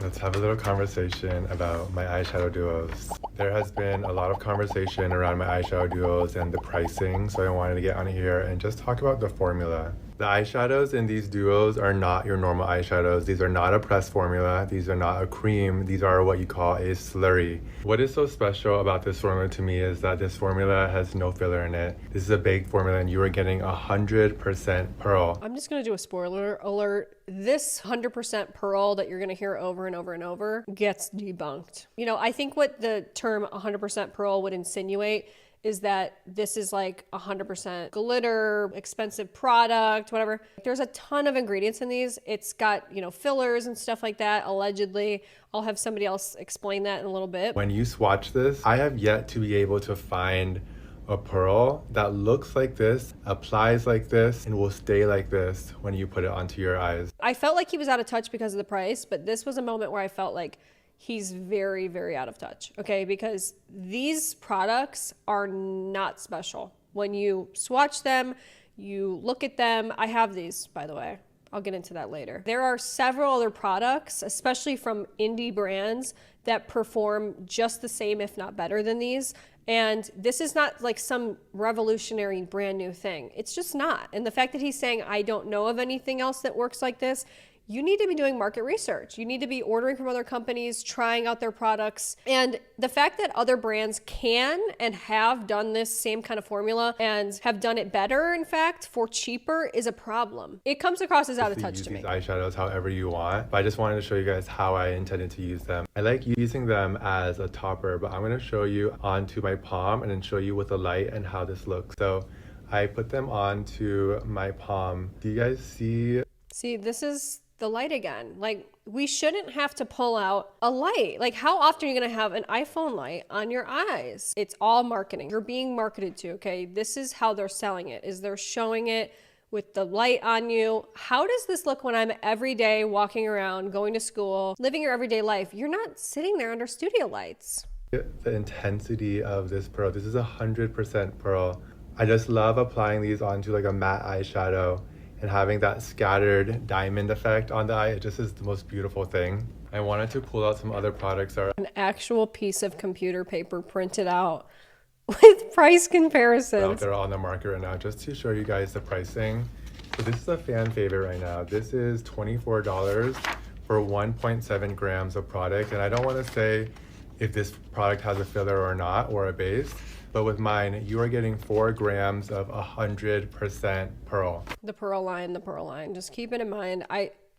Let's have a little conversation about my eyeshadow duos. There has been a lot of conversation around my eyeshadow duos and the pricing, so I wanted to get on here and just talk about the formula. The eyeshadows in these duos are not your normal eyeshadows. These are not a pressed formula. These are not a cream. These are what you call a slurry. What is so special about this formula to me is that this formula has no filler in it. This is a baked formula and you are getting 100% pearl. I'm just gonna do a spoiler alert. This 100% pearl that you're gonna hear over and over and over gets debunked. You know, I think what the term 100% pearl would insinuate is that this is like 100% glitter, expensive product, whatever. There's a ton of ingredients in these. It's got, you know, fillers and stuff like that, allegedly. I'll have somebody else explain that in a little bit. When you swatch this, I have yet to be able to find a pearl that looks like this, applies like this, and will stay like this when you put it onto your eyes. I felt like he was out of touch because of the price, but this was a moment where I felt like he's very, very out of touch, okay? Because these products are not special. When you swatch them, you look at them. I have these, by the way. I'll get into that later. There are several other products, especially from indie brands, that perform just the same, if not better than these. And this is not like some revolutionary brand new thing. It's just not. And the fact that he's saying, I don't know of anything else that works like this, you need to be doing market research. You need to be ordering from other companies, trying out their products. And the fact that other brands can and have done this same kind of formula and have done it better, in fact, for cheaper is a problem. It comes across as out of touch to me. Use these eyeshadows however you want, but I just wanted to show you guys how I intended to use them. I like using them as a topper, but I'm going to show you onto my palm and then show you with the light and how this looks. So I put them onto my palm. Do you guys see? See, this is the light again. Like, we shouldn't have to pull out a light. Like, how often are you gonna have an iPhone light on your eyes? It's all marketing. You're being marketed to, okay? This is how they're selling it, is they're showing it with the light on you. How does this look when I'm every day walking around, going to school, living your everyday life? You're not sitting there under studio lights. The intensity of this pearl. This is 100% pearl. I just love applying these onto like a matte eyeshadow and having that scattered diamond effect on the eye. It just is the most beautiful thing. I wanted to pull out some other products that are an actual piece of computer paper printed out with price out comparisons. there on the market right now, just to show you guys the pricing. So this is a fan favorite right now. This is $24 for 1.7 grams of product. And I don't want to say if this product has a filler or not, or a base, but with mine, you are getting 4 grams of 100% pearl. The pearl line, the pearl line. Just keep it in mind.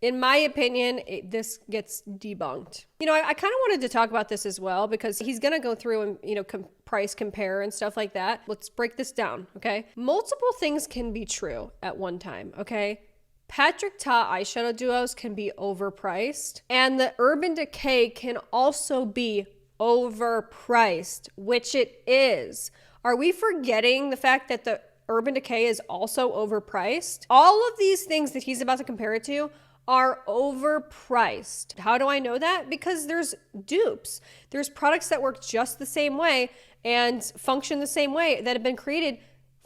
In my opinion, this gets debunked. You know, I kind of wanted to talk about this as well because he's going to go through and, you know, price compare and stuff like that. Let's break this down, okay? Multiple things can be true at one time, okay? Patrick Ta eyeshadow duos can be overpriced, and the Urban Decay can also be overpriced, which it is. Are we forgetting the fact that the Urban Decay is also overpriced? All of these things that he's about to compare it to are overpriced. How do I know that? Because there's dupes. There's products that work just the same way and function the same way that have been created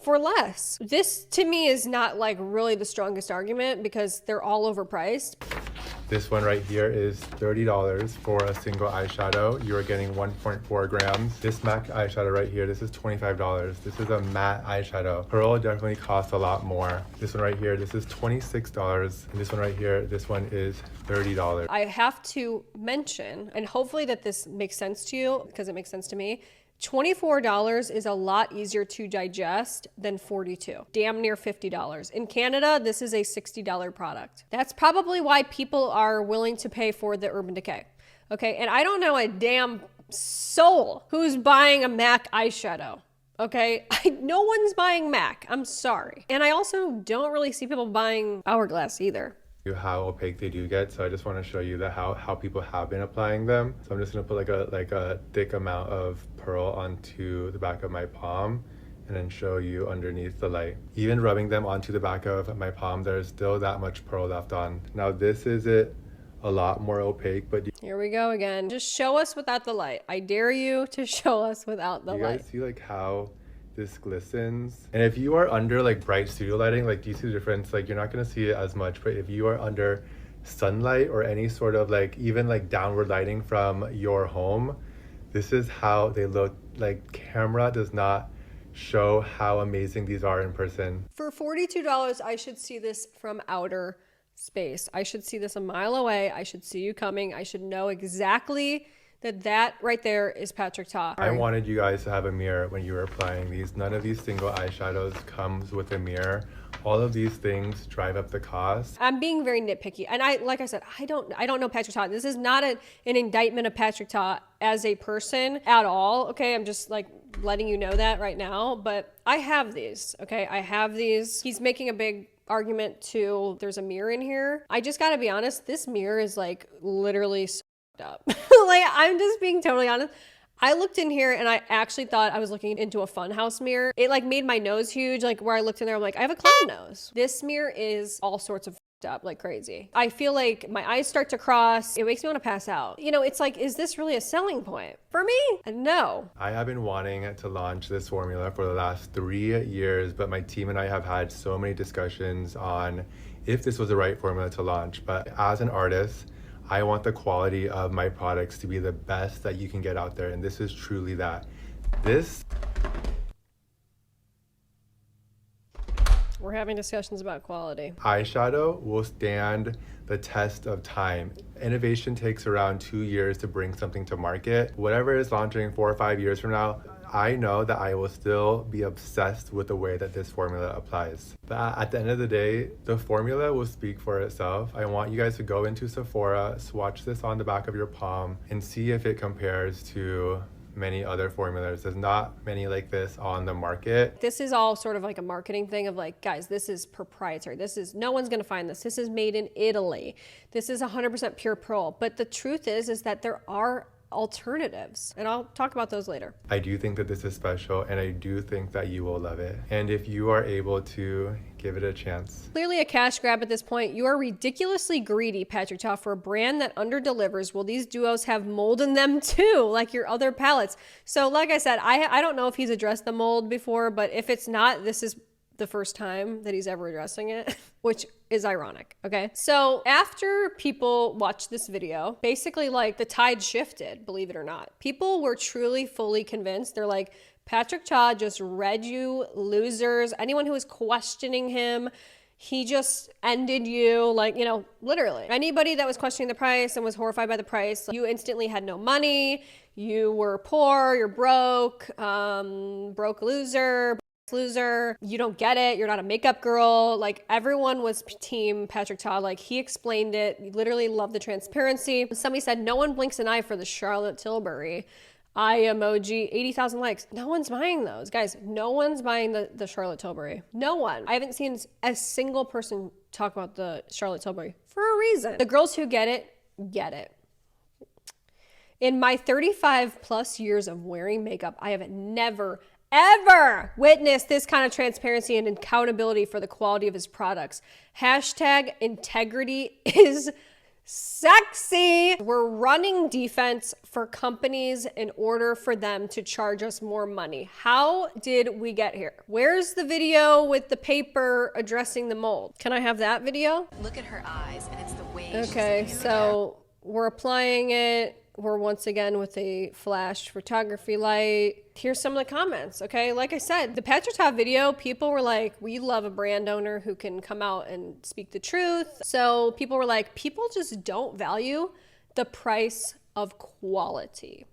for less. This to me is not like really the strongest argument because they're all overpriced. This one right here is $30 for a single eyeshadow. You are getting 1.4 grams. This MAC eyeshadow right here, this is $25. This is a matte eyeshadow. Pearl definitely costs a lot more. This one right here, this is $26. And this one right here, this one is $30. I have to mention, and hopefully that this makes sense to you because it makes sense to me, $24 is a lot easier to digest than $42, damn near $50. In Canada, this is a $60 product. That's probably why people are willing to pay for the Urban Decay. Okay, and I don't know a damn soul who's buying a MAC eyeshadow. Okay, no one's buying MAC, I'm sorry. And I also don't really see people buying Hourglass either. How opaque they do get, so I just want to show you how people have been applying them. So I'm just going to put like a thick amount of pearl onto the back of my palm and then show you underneath the light. Even rubbing them onto the back of my palm, there's still that much pearl left on. Now this is a lot more opaque, but here we go again. Just show us without the light. I dare you to show us without the light. You guys see like how this glistens? And if you are under like bright studio lighting, like do you see the difference? Like you're not gonna see it as much, but if you are under sunlight or any sort of like even like downward lighting from your home, this is how they look. Like camera does not show how amazing these are in person. For $42, I should see this from outer space. I should see this a mile away. I should see you coming. I should know exactly that right there is Patrick Ta. I wanted you guys to have a mirror when you were applying these. None of these single eyeshadows comes with a mirror. All of these things drive up the cost. I'm being very nitpicky. And like I said, I don't know Patrick Ta. This is not an indictment of Patrick Ta as a person at all. Okay, I'm just like letting you know that right now. But I have these, okay? I have these. He's making a big argument to there's a mirror in here. I just gotta be honest, this mirror is like literally up. Like I'm just being totally honest. I looked in here and I actually thought I was looking into a funhouse mirror. It like made my nose huge. Like where I looked in there, I'm like, I have a clown nose. This mirror is all sorts of up like crazy. I feel like my eyes start to cross. It makes me want to pass out. You know, it's like, is this really a selling point for me? No. I have been wanting to launch this formula for the last 3 years, but my team and I have had so many discussions on if this was the right formula to launch. But as an artist, I want the quality of my products to be the best that you can get out there, and this is truly that. We're having discussions about quality. Eyeshadow will stand the test of time. Innovation takes around 2 years to bring something to market. Whatever is launching 4 or 5 years from now, I know that I will still be obsessed with the way that this formula applies. But at the end of the day, the formula will speak for itself. I want you guys to go into Sephora, swatch this on the back of your palm, and see if it compares to many other formulas. There's not many like this on the market. This is all sort of like a marketing thing of like, guys, this is proprietary. This is, no one's gonna find this. This is made in Italy. This is 100% pure pearl. But the truth is that there are alternatives, and I'll talk about those later. I do think that this is special, and I do think that you will love it. And if you are able to give it a chance. Clearly a cash grab at this point. You are ridiculously greedy, Patrick Ta, for a brand that under-delivers. Well, these duos have mold in them too, like your other palettes. So like I said, I don't know if he's addressed the mold before, but if it's not, this is the first time that he's ever addressing it, which is ironic, okay? So after people watched this video, basically like the tide shifted, believe it or not. People were truly fully convinced. They're like, Patrick Ta just read you losers. Anyone who was questioning him, he just ended you, like, you know, literally. Anybody that was questioning the price and was horrified by the price, you instantly had no money, you were poor, you're broke, broke loser, you don't get it, you're not a makeup girl. Like, everyone was team Patrick Ta. Like, he explained it. You literally love the transparency. Somebody said, no one blinks an eye for the Charlotte Tilbury eye emoji, 80,000 likes. No one's buying those. Guys, no one's buying the Charlotte Tilbury. No one. I haven't seen a single person talk about the Charlotte Tilbury for a reason. The girls who get it, get it. In my 35 plus years of wearing makeup, I have never, ever witnessed this kind of transparency and accountability for the quality of his products. Hashtag integrity is sexy. We're running defense for companies in order for them to charge us more money. How did we get here? Where's the video with the paper addressing the mold? Can I have that video? Look at her eyes, and it's the way. Okay, so we're applying it. We're once again with a flash photography light. Here's some of the comments, okay? Like I said, the Patrick Ta video, people were like, we love a brand owner who can come out and speak the truth. So people were like, people just don't value the price of quality.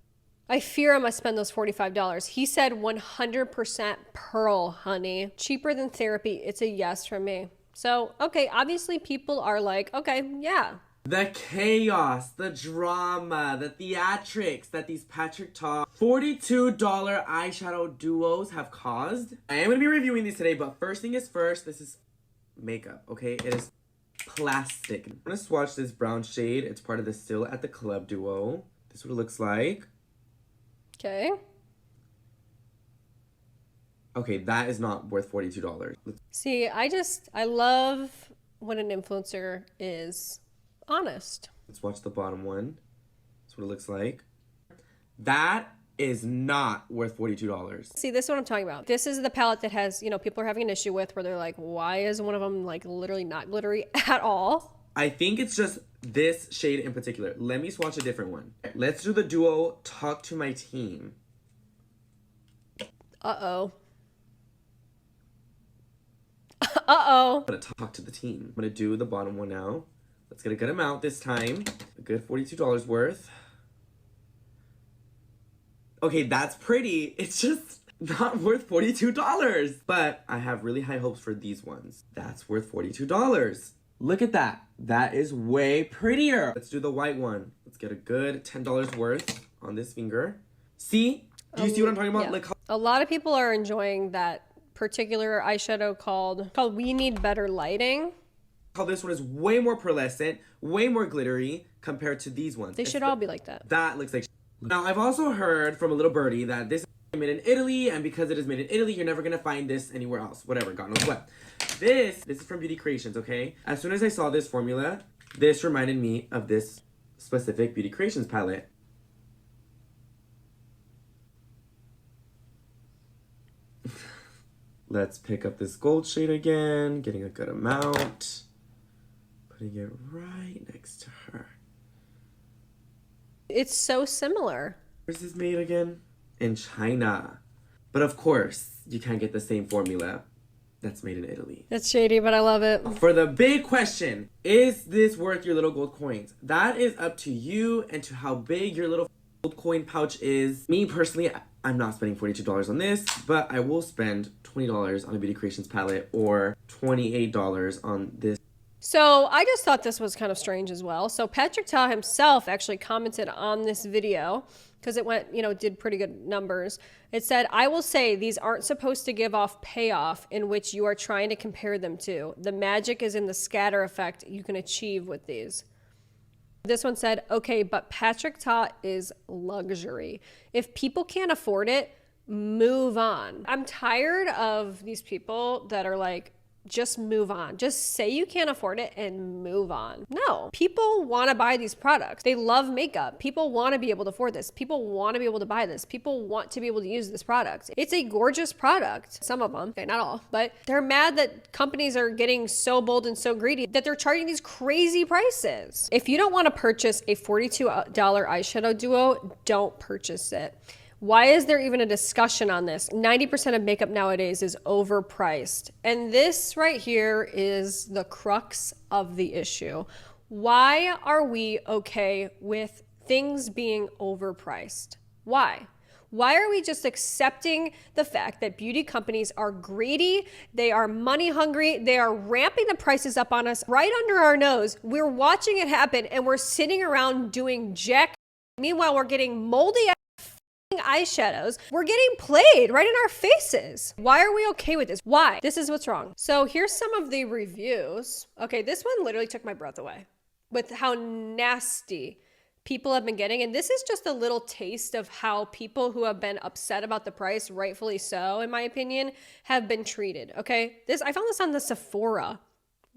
I fear I must spend those $45. He said 100% pearl, honey. Cheaper than therapy. It's a yes from me. So, okay, obviously people are like, okay, yeah. The chaos, the drama, the theatrics that these Patrick Ta $42 eyeshadow duos have caused. I am going to be reviewing these today, but first thing is first, this is makeup, okay? It is plastic. I'm going to swatch this brown shade. It's part of the Still at the Club duo. This is what it looks like. Okay. Okay, that is not worth $42. See, I love when an influencer is honest. Let's watch the bottom one. That's what it looks like. That is not worth $42. See, this is what I'm talking about. This is the palette that has, you know, people are having an issue with where they're like, why is one of them like literally not glittery at all? I think it's just this shade in particular. Let me swatch a different one. Let's do the duo Talk to My Team. Uh-oh. Uh-oh. I'm gonna talk to the team. I'm gonna do the bottom one now. Let's get a good amount this time. A good $42 worth. Okay, that's pretty. It's just not worth $42. But I have really high hopes for these ones. That's worth $42. Look at that. That is way prettier. Let's do the white one. Let's get a good $10 worth on this finger. See? Do you see what I'm talking about? Yeah. Like, a lot of people are enjoying that particular eyeshadow called We Need Better Lighting. how this one is way more pearlescent, way more glittery compared to these ones. They should all be like that. That looks like Now, I've also heard from a little birdie that this is made in Italy, and because it is made in Italy, you're never gonna find this anywhere else. Whatever, God knows what. This is from Beauty Creations, okay? As soon as I saw this formula, this reminded me of this specific Beauty Creations palette. Let's pick up this gold shade again, getting a good amount. Putting it right next to her. It's so similar. Where's this made again? In China. But of course, you can't get the same formula that's made in Italy. That's shady, but I love it. For the big question, is this worth your little gold coins? That is up to you and to how big your little gold coin pouch is. Me personally, I'm not spending $42 on this, but I will spend $20 on a Beauty Creations palette or $28 on this. So I just thought this was kind of strange as well. So Patrick Ta himself actually commented on this video because it went, did pretty good numbers. It said, I will say these aren't supposed to give off payoff in which you are trying to compare them to. The magic is in the scatter effect you can achieve with these. This one said, okay, but Patrick Ta is luxury. If people can't afford it, move on. I'm tired of these people that are like, just move on. Just say you can't afford it and move on. No, people want to buy these products. They love makeup. People want to be able to afford this. People want to be able to buy this. People want to be able to use this product. It's a gorgeous product. Some of them, okay, not all, but they're mad that companies are getting so bold and so greedy that they're charging these crazy prices. If you don't want to purchase a $42 eyeshadow duo, don't purchase it. Why is there even a discussion on this? 90% of makeup nowadays is overpriced. And this right here is the crux of the issue. Why are we okay with things being overpriced? Why? Why are we just accepting the fact that beauty companies are greedy, they are money hungry, they are ramping the prices up on us right under our nose? We're watching it happen and we're sitting around doing jack. Meanwhile, we're getting moldy eyeshadows. We're getting played right in our faces. Why are we okay with this? Why? This is what's wrong. So here's some of the reviews. Okay, this one literally took my breath away with how nasty people have been getting. And this is just a little taste of how people who have been upset about the price, rightfully so, in my opinion, have been treated. Okay, I found this on the Sephora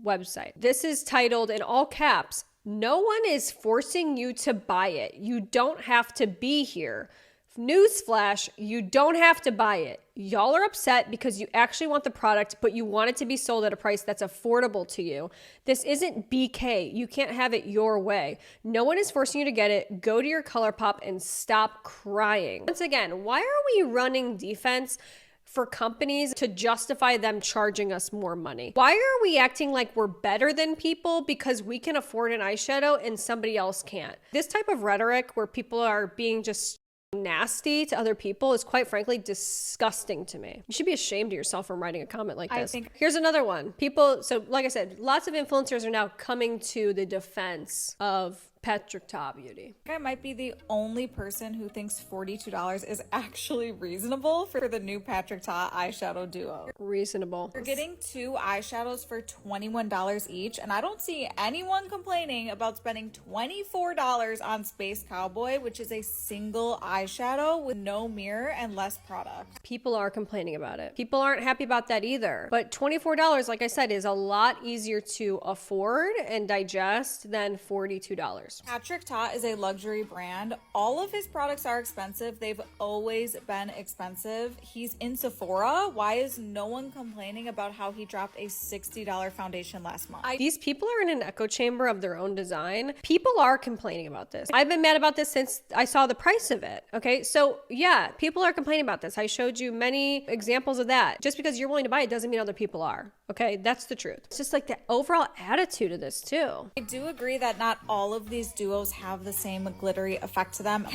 website. This is titled in all caps, "No one is forcing you to buy it. You don't have to be here. Newsflash, you don't have to buy it. Y'all are upset because you actually want the product, but you want it to be sold at a price that's affordable to you. This isn't BK. You can't have it your way. No one is forcing you to get it. Go to your ColourPop and stop crying." Once again, why are we running defense for companies to justify them charging us more money? Why are we acting like we're better than people because we can afford an eyeshadow and somebody else can't? This type of rhetoric where people are being just nasty to other people is quite frankly disgusting to me. You should be ashamed of yourself for writing a comment like this. Here's another one. People, so like I said, lots of influencers are now coming to the defense of Patrick Ta Beauty. I might be the only person who thinks $42 is actually reasonable for the new Patrick Ta eyeshadow duo. Reasonable. You're getting 2 eyeshadows for $21 each, and I don't see anyone complaining about spending $24 on Space Cowboy, which is a single eyeshadow with no mirror and less product. People are complaining about it. People aren't happy about that either. But $24, like I said, is a lot easier to afford and digest than $42. Patrick Ta is a luxury brand. All of his products are expensive. They've always been expensive. He's in Sephora. Why is no one complaining about how he dropped a $60 foundation last month? These people are in an echo chamber of their own design. People are complaining about this. I've been mad about this since I saw the price of it. Okay, so yeah, people are complaining about this. I showed you many examples of that. Just because you're willing to buy it doesn't mean other people are. Okay, that's the truth. It's just like the overall attitude of this too. I do agree that not all of these duos have the same glittery effect to them.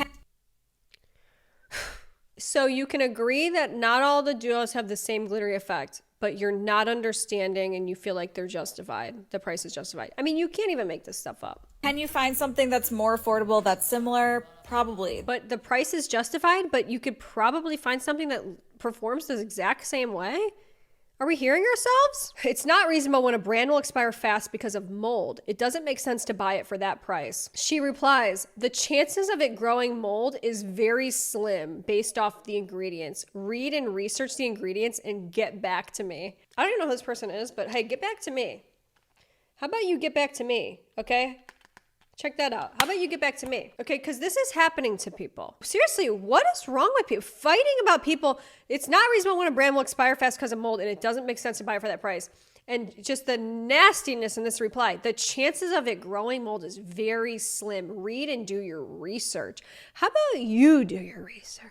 So you can agree that not all the duos have the same glittery effect, but you're not understanding and you feel like they're justified. The price is justified. I mean, you can't even make this stuff up. Can you find something that's more affordable that's similar? Probably. But the price is justified, but you could probably find something that performs the exact same way. Are we hearing ourselves? It's not reasonable when a brand will expire fast because of mold. It doesn't make sense to buy it for that price. She replies, "The chances of it growing mold is very slim based off the ingredients. Read and research the ingredients and get back to me." I don't even know who this person is, but hey, get back to me. How about you get back to me, okay? Check that out. How about you get back to me? Okay, because this is happening to people. Seriously, what is wrong with people? Fighting about people. It's not reasonable when a brand will expire fast because of mold and it doesn't make sense to buy it for that price. And just the nastiness in this reply. The chances of it growing mold is very slim. Read and do your research. How about you do your research?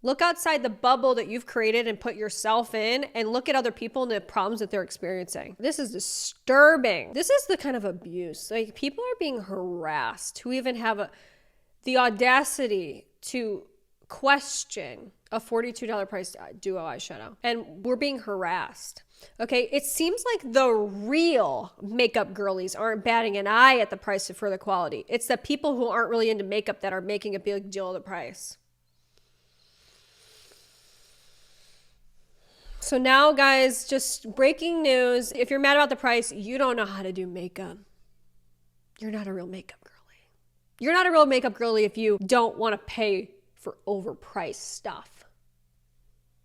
Look outside the bubble that you've created and put yourself in and look at other people and the problems that they're experiencing. This is disturbing. This is the kind of abuse. Like, people are being harassed who even have the audacity to question a $42 price duo eyeshadow. And we're being harassed. Okay, it seems like the real makeup girlies aren't batting an eye at the price for the quality. It's the people who aren't really into makeup that are making a big deal of the price. So now, guys, just breaking news. If you're mad about the price, you don't know how to do makeup. You're not a real makeup girly. You're not a real makeup girly if you don't want to pay for overpriced stuff.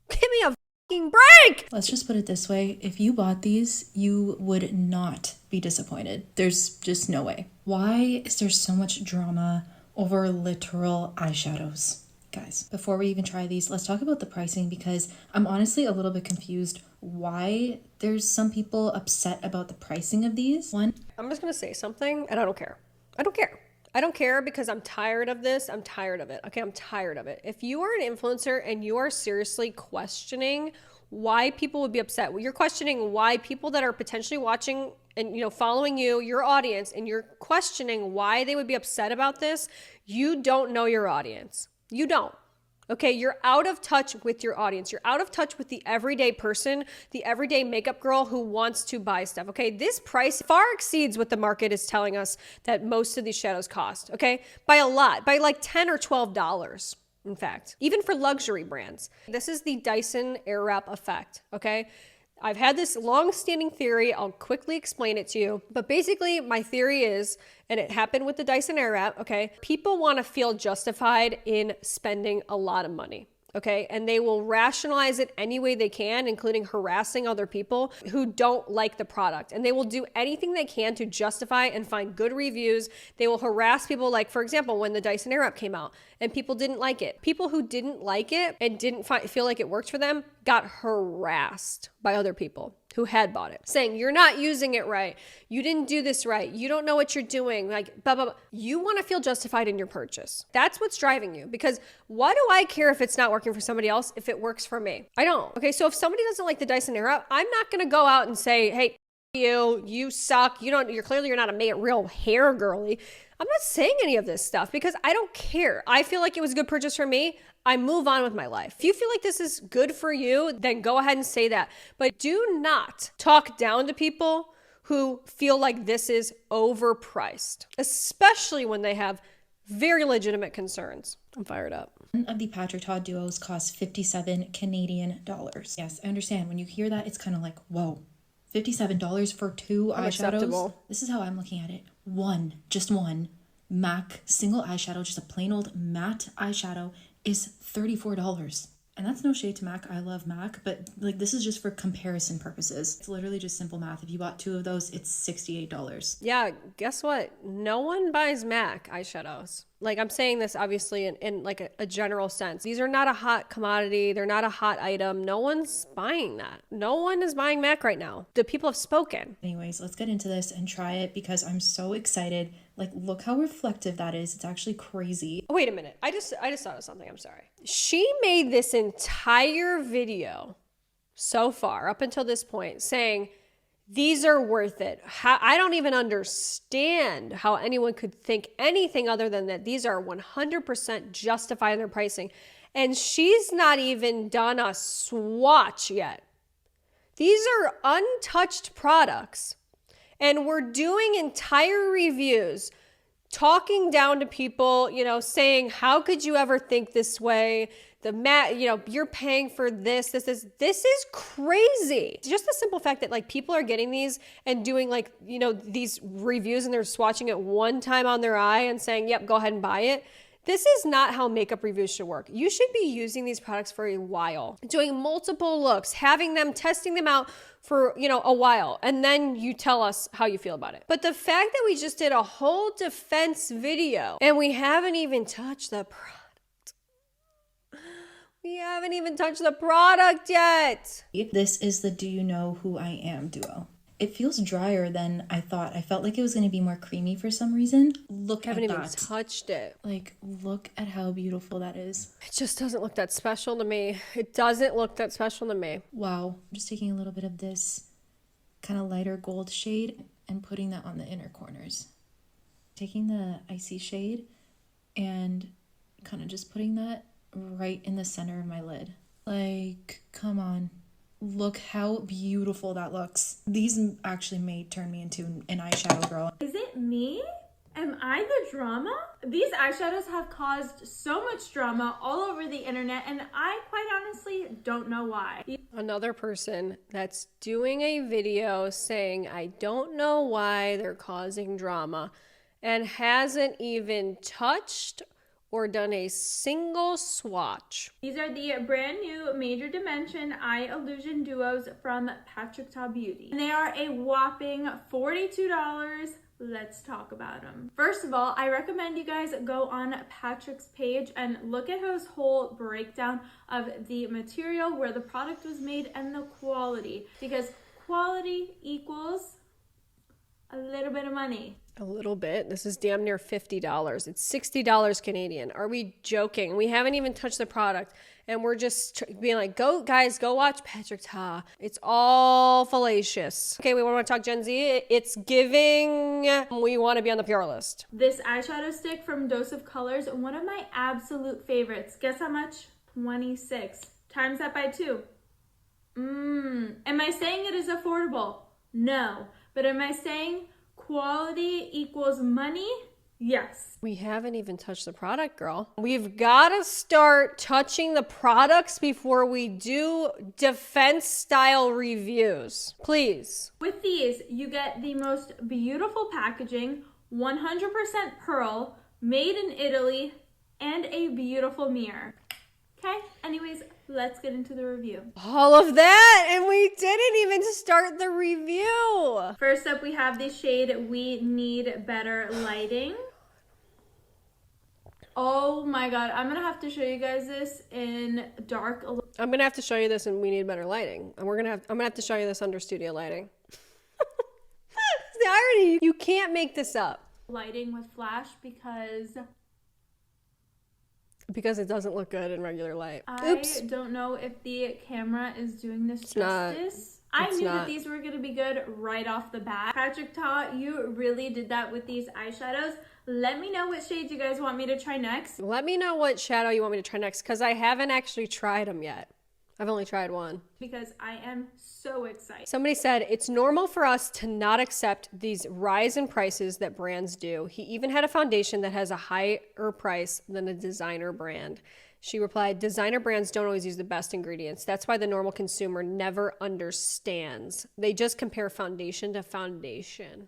Give me a fucking break! Let's just put it this way. If you bought these, you would not be disappointed. There's just no way. Why is there so much drama over literal eyeshadows? Guys, before we even try these, let's talk about the pricing, because I'm honestly a little bit confused why there's some people upset about the pricing of these. One, I'm just going to say something and I don't care. I don't care. I don't care because I'm tired of this. I'm tired of it. Okay, I'm tired of it. If you are an influencer and you are seriously questioning why people would be upset, you're questioning why people that are potentially watching and, you know, following you, your audience, and you're questioning why they would be upset about this, you don't know your audience. You don't. Okay, you're out of touch with your audience. You're out of touch with the everyday person, the everyday makeup girl who wants to buy stuff. Okay, this price far exceeds what the market is telling us that most of these shadows cost. Okay, by a lot, by like $10 or $12. In fact, even for luxury brands. This is the Dyson Airwrap effect. Okay. I've had this long-standing theory. I'll quickly explain it to you. But basically, my theory is, and it happened with the Dyson Airwrap, okay? People want to feel justified in spending a lot of money, okay? And they will rationalize it any way they can, including harassing other people who don't like the product. And they will do anything they can to justify and find good reviews. They will harass people, like, for example, when the Dyson Airwrap came out and people didn't like it. People who didn't like it and didn't feel like it worked for them got harassed by other people who had bought it, saying, you're not using it right. You didn't do this right. You don't know what you're doing. Like, blah, blah, blah. You want to feel justified in your purchase. That's what's driving you, because why do I care if it's not working for somebody else if it works for me? I don't. Okay, so if somebody doesn't like the Dyson Airwrap, I'm not going to go out and say, hey, you suck. You're clearly not a real hair girly. I'm not saying any of this stuff because I don't care. I feel like it was a good purchase for me. I move on with my life. If you feel like this is good for you, then go ahead and say that. But do not talk down to people who feel like this is overpriced, especially when they have very legitimate concerns. I'm fired up. One of the Patrick Ta duos costs 57 Canadian dollars. Yes, I understand. When you hear that, it's kind of like, whoa, $57 for two eyeshadows? This is how I'm looking at it. Just one MAC single eyeshadow, just a plain old matte eyeshadow, is $34. And that's no shade to MAC. I love MAC, but like this is just for comparison purposes. It's literally just simple math. If you bought two of those, it's $68. Yeah, guess what? No one buys MAC eyeshadows. Like, I'm saying this obviously in like a general sense. These are not a hot commodity. They're not a hot item. No one's buying that. No one is buying MAC right now. The people have spoken. Anyways, let's get into this and try it because I'm so excited. Like, look how reflective that is. It's actually crazy. Oh, wait a minute. I just thought of something. I'm sorry. She made this entire video so far up until this point saying, these are worth it. I don't even understand how anyone could think anything other than that these are 100% justified in their pricing. And she's not even done a swatch yet. These are untouched products. And we're doing entire reviews, talking down to people, saying, how could you ever think this way? You're paying for this is crazy. Just the simple fact that like people are getting these and doing these reviews and they're swatching it one time on their eye and saying, yep, go ahead and buy it. This is not how makeup reviews should work. You should be using these products for a while, doing multiple looks, testing them out for, a while, and then you tell us how you feel about it. But the fact that we just did a whole defense video and we haven't even touched the product. We haven't even touched the product yet. This is the Do You Know Who I Am duo. It feels drier than I thought. I felt like it was going to be more creamy for some reason. Look at that. I haven't even touched it. Like, look at how beautiful that is. It just doesn't look that special to me. It doesn't look that special to me. Wow. I'm just taking a little bit of this kind of lighter gold shade and putting that on the inner corners. Taking the icy shade and kind of just putting that right in the center of my lid. Like, come on. Look how beautiful that looks. These actually may turn me into an eyeshadow girl. Is it me? Am I the drama? These eyeshadows have caused so much drama all over the internet, and I quite honestly don't know why. Another person that's doing a video saying, I don't know why they're causing drama, and hasn't even touched or done a single swatch. These are the brand new Major Dimension Eye Illusion Duos from Patrick Ta Beauty. And they are a whopping $42. Let's talk about them. First of all, I recommend you guys go on Patrick's page and look at his whole breakdown of the material, where the product was made, and the quality. Because quality equals a little bit of money. A little bit. This is damn near $50. It's $60 Canadian. Are we joking? We haven't even touched the product. And we're just being like, go guys, go watch Patrick Ta. It's all fallacious. Okay, we want to talk Gen Z. It's giving, we want to be on the PR list. This eyeshadow stick from Dose of Colors, one of my absolute favorites. Guess how much? 26. Times that by 2. Am I saying it is affordable? No. But am I saying quality equals money? Yes. We haven't even touched the product, girl. We've got to start touching the products before we do defense style reviews. Please. With these, you get the most beautiful packaging, 100% pearl, made in Italy, and a beautiful mirror. Okay, anyways, let's get into the review. All of that, and we didn't even start the review. First up, we have the shade We Need Better Lighting. Oh my god, I'm gonna have to show you guys this in dark. I'm gonna have to show you this and We Need Better Lighting. And I'm gonna have to show you this under studio lighting. The irony, you can't make this up. Lighting with flash because it doesn't look good in regular light. Oops. I don't know if the camera is doing this justice. I knew that these were gonna be good right off the bat. Patrick Ta, you really did that with these eyeshadows. Let me know what shades you guys want me to try next. Let me know what shadow you want me to try next, because I haven't actually tried them yet. I've only tried one. Because I am so excited. Somebody said, it's normal for us to not accept these rise in prices that brands do. He even had a foundation that has a higher price than a designer brand. She replied, designer brands don't always use the best ingredients. That's why the normal consumer never understands. They just compare foundation to foundation.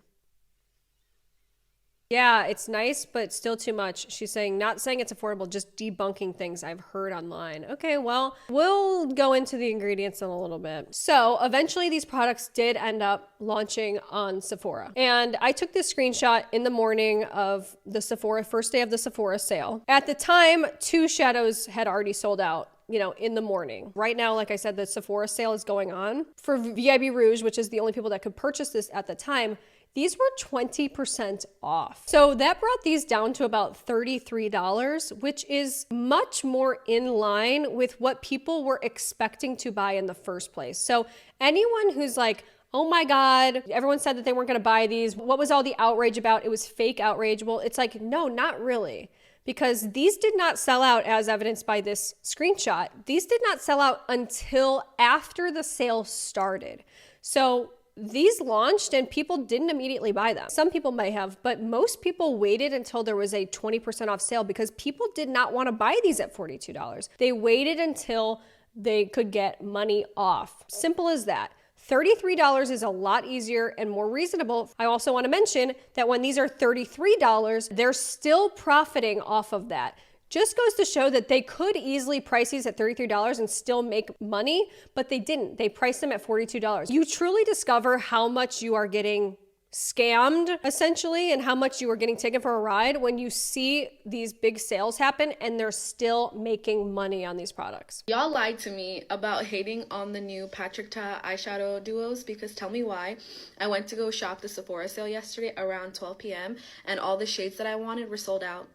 Yeah, it's nice, but still too much. She's saying, not saying it's affordable, just debunking things I've heard online. Okay, well, we'll go into the ingredients in a little bit. So eventually these products did end up launching on Sephora. And I took this screenshot in the morning of the Sephora, first day of the Sephora sale. At the time, 2 shadows had already sold out, you know, in the morning. Right now, like I said, the Sephora sale is going on. For VIB Rouge, which is the only people that could purchase this at the time, these were 20% off. So that brought these down to about $33, which is much more in line with what people were expecting to buy in the first place. So anyone who's like, oh my God, everyone said that they weren't gonna buy these. What was all the outrage about? It was fake outrage. Well, it's like, no, not really. Because these did not sell out as evidenced by this screenshot. These did not sell out until after the sale started. So these launched and people didn't immediately buy them. Some people may have, but most people waited until there was a 20% off sale because people did not want to buy these at $42. They waited until they could get money off. Simple as that. $33 is a lot easier and more reasonable. I also want to mention that when these are $33, they're still profiting off of that. Just goes to show that they could easily price these at $33 and still make money, but they didn't. They priced them at $42. You truly discover how much you are getting scammed, essentially, and how much you are getting taken for a ride when you see these big sales happen and they're still making money on these products. Y'all lied to me about hating on the new Patrick Ta eyeshadow duos, because tell me why. I went to go shop the Sephora sale yesterday around 12 p.m. and all the shades that I wanted were sold out.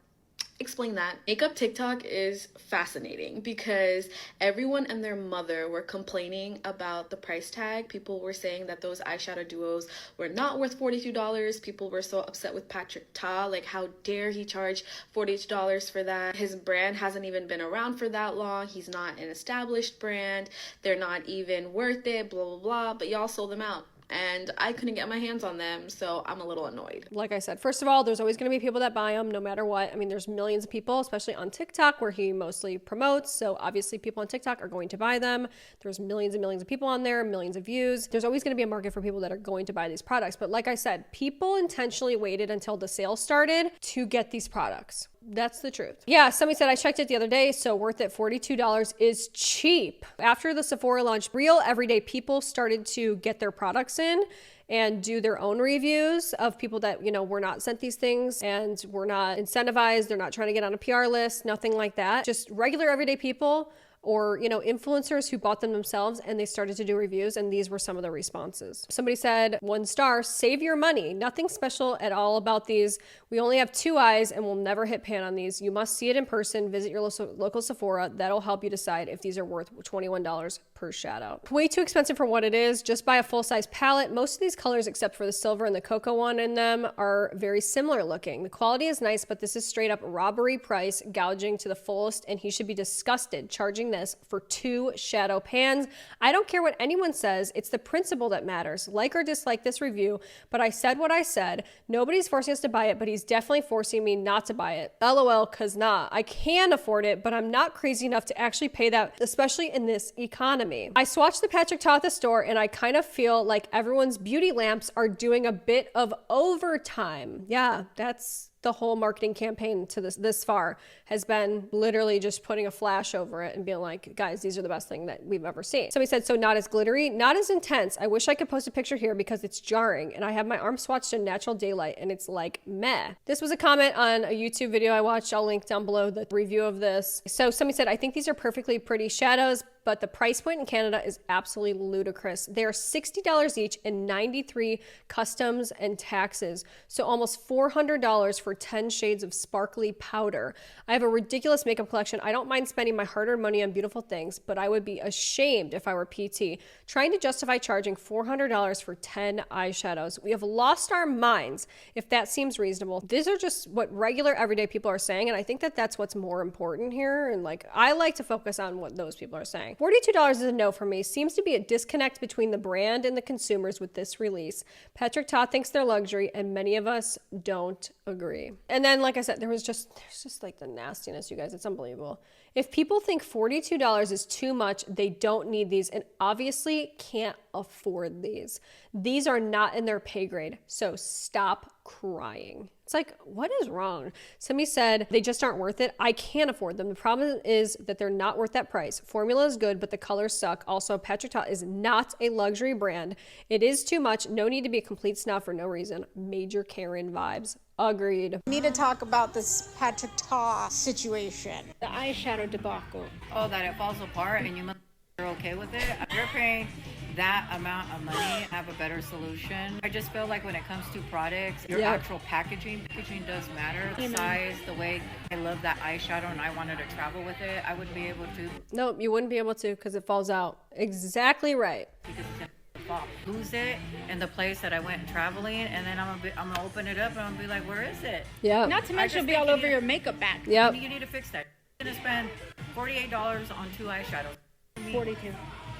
Explain that. Makeup TikTok is fascinating because everyone and their mother were complaining about the price tag. People were saying that those eyeshadow duos were not worth $42. People were so upset with Patrick Ta, like how dare he charge $42 for that. His brand hasn't even been around for that long. He's not an established brand. They're not even worth it, blah, blah, blah. But y'all sold them out. And I couldn't get my hands on them, so I'm a little annoyed. Like I said, first of all, there's always going to be people that buy them no matter what. I mean, there's millions of people, especially on TikTok, where he mostly promotes. So obviously people on TikTok are going to buy them. There's millions and millions of people on there, millions of views. There's always going to be a market for people that are going to buy these products. But like I said, people intentionally waited until the sale started to get these products. That's the truth. Yeah, somebody said, I checked it the other day, so worth it. $42 is cheap. After the Sephora launch, real everyday people started to get their products in and do their own reviews of people that, you know, were not sent these things and were not incentivized. They're not trying to get on a PR list, nothing like that. Just regular everyday people or, you know, influencers who bought them themselves and they started to do reviews, and these were some of the responses. Somebody said, 1 star, save your money. Nothing special at all about these. We only have 2 eyes and we'll never hit pan on these. You must see it in person. Visit your local Sephora. That'll help you decide if these are worth $21 per shadow. Way too expensive for what it is. Just buy a full-size palette. Most of these colors, except for the silver and the cocoa one in them, are very similar looking. The quality is nice, but this is straight up robbery price, gouging to the fullest, and he should be disgusted charging this for 2 shadow pans. I don't care what anyone says. It's the principle that matters. Like or dislike this review, but I said what I said. Nobody's forcing us to buy it, but he's definitely forcing me not to buy it. LOL, cause nah. I can afford it, but I'm not crazy enough to actually pay that, especially in this economy. I swatched the Patrick Ta at the store, and I kind of feel like everyone's beauty lamps are doing a bit of overtime. Yeah, that's the whole marketing campaign to this far, has been literally just putting a flash over it and being like, guys, these are the best thing that we've ever seen. Somebody said, so not as glittery, not as intense. I wish I could post a picture here because it's jarring, and I have my arm swatched in natural daylight and it's like meh. This was a comment on a YouTube video I watched. I'll link down below the review of this. So somebody said, I think these are perfectly pretty shadows, but the price point in Canada is absolutely ludicrous. They are $60 each and $93 customs and taxes. So almost $400 for 10 shades of sparkly powder. I have a ridiculous makeup collection. I don't mind spending my hard-earned money on beautiful things, but I would be ashamed if I were PT trying to justify charging $400 for 10 eyeshadows. We have lost our minds if that seems reasonable. These are just what regular everyday people are saying, and I think that that's what's more important here. And like, I like to focus on what those people are saying. $42 is a no for me. Seems to be a disconnect between the brand and the consumers with this release. Patrick Ta thinks they're luxury, and many of us don't agree. And then, like I said, there's just like the nastiness, you guys. It's unbelievable. If people think $42 is too much, they don't need these and obviously can't afford these. These are not in their pay grade, so stop crying. It's like, what is wrong? Somebody said they just aren't worth it. I can't afford them. The problem is that they're not worth that price. Formula is good, but the colors suck. Also, Patrick Ta is not a luxury brand. It is too much. No need to be a complete snob for no reason. Major Karen vibes. Agreed. We need to talk about this Patrick Ta situation. The eyeshadow debacle. Oh, that it falls apart and you're okay with it? If you're paying that amount of money, have a better solution. I just feel like when it comes to products, your actual packaging does matter. The size, the way I love that eyeshadow and I wanted to travel with it, I wouldn't be able to. No, you wouldn't be able to because it falls out. Exactly right. Because it's gonna lose it in the place that I went traveling, and then I'm gonna open it up and I'm gonna be like, where is it? Yeah. Not to mention it'll be all over your makeup bag. Yep. You need to fix that. I'm gonna spend $48 on 2 eyeshadows. 42.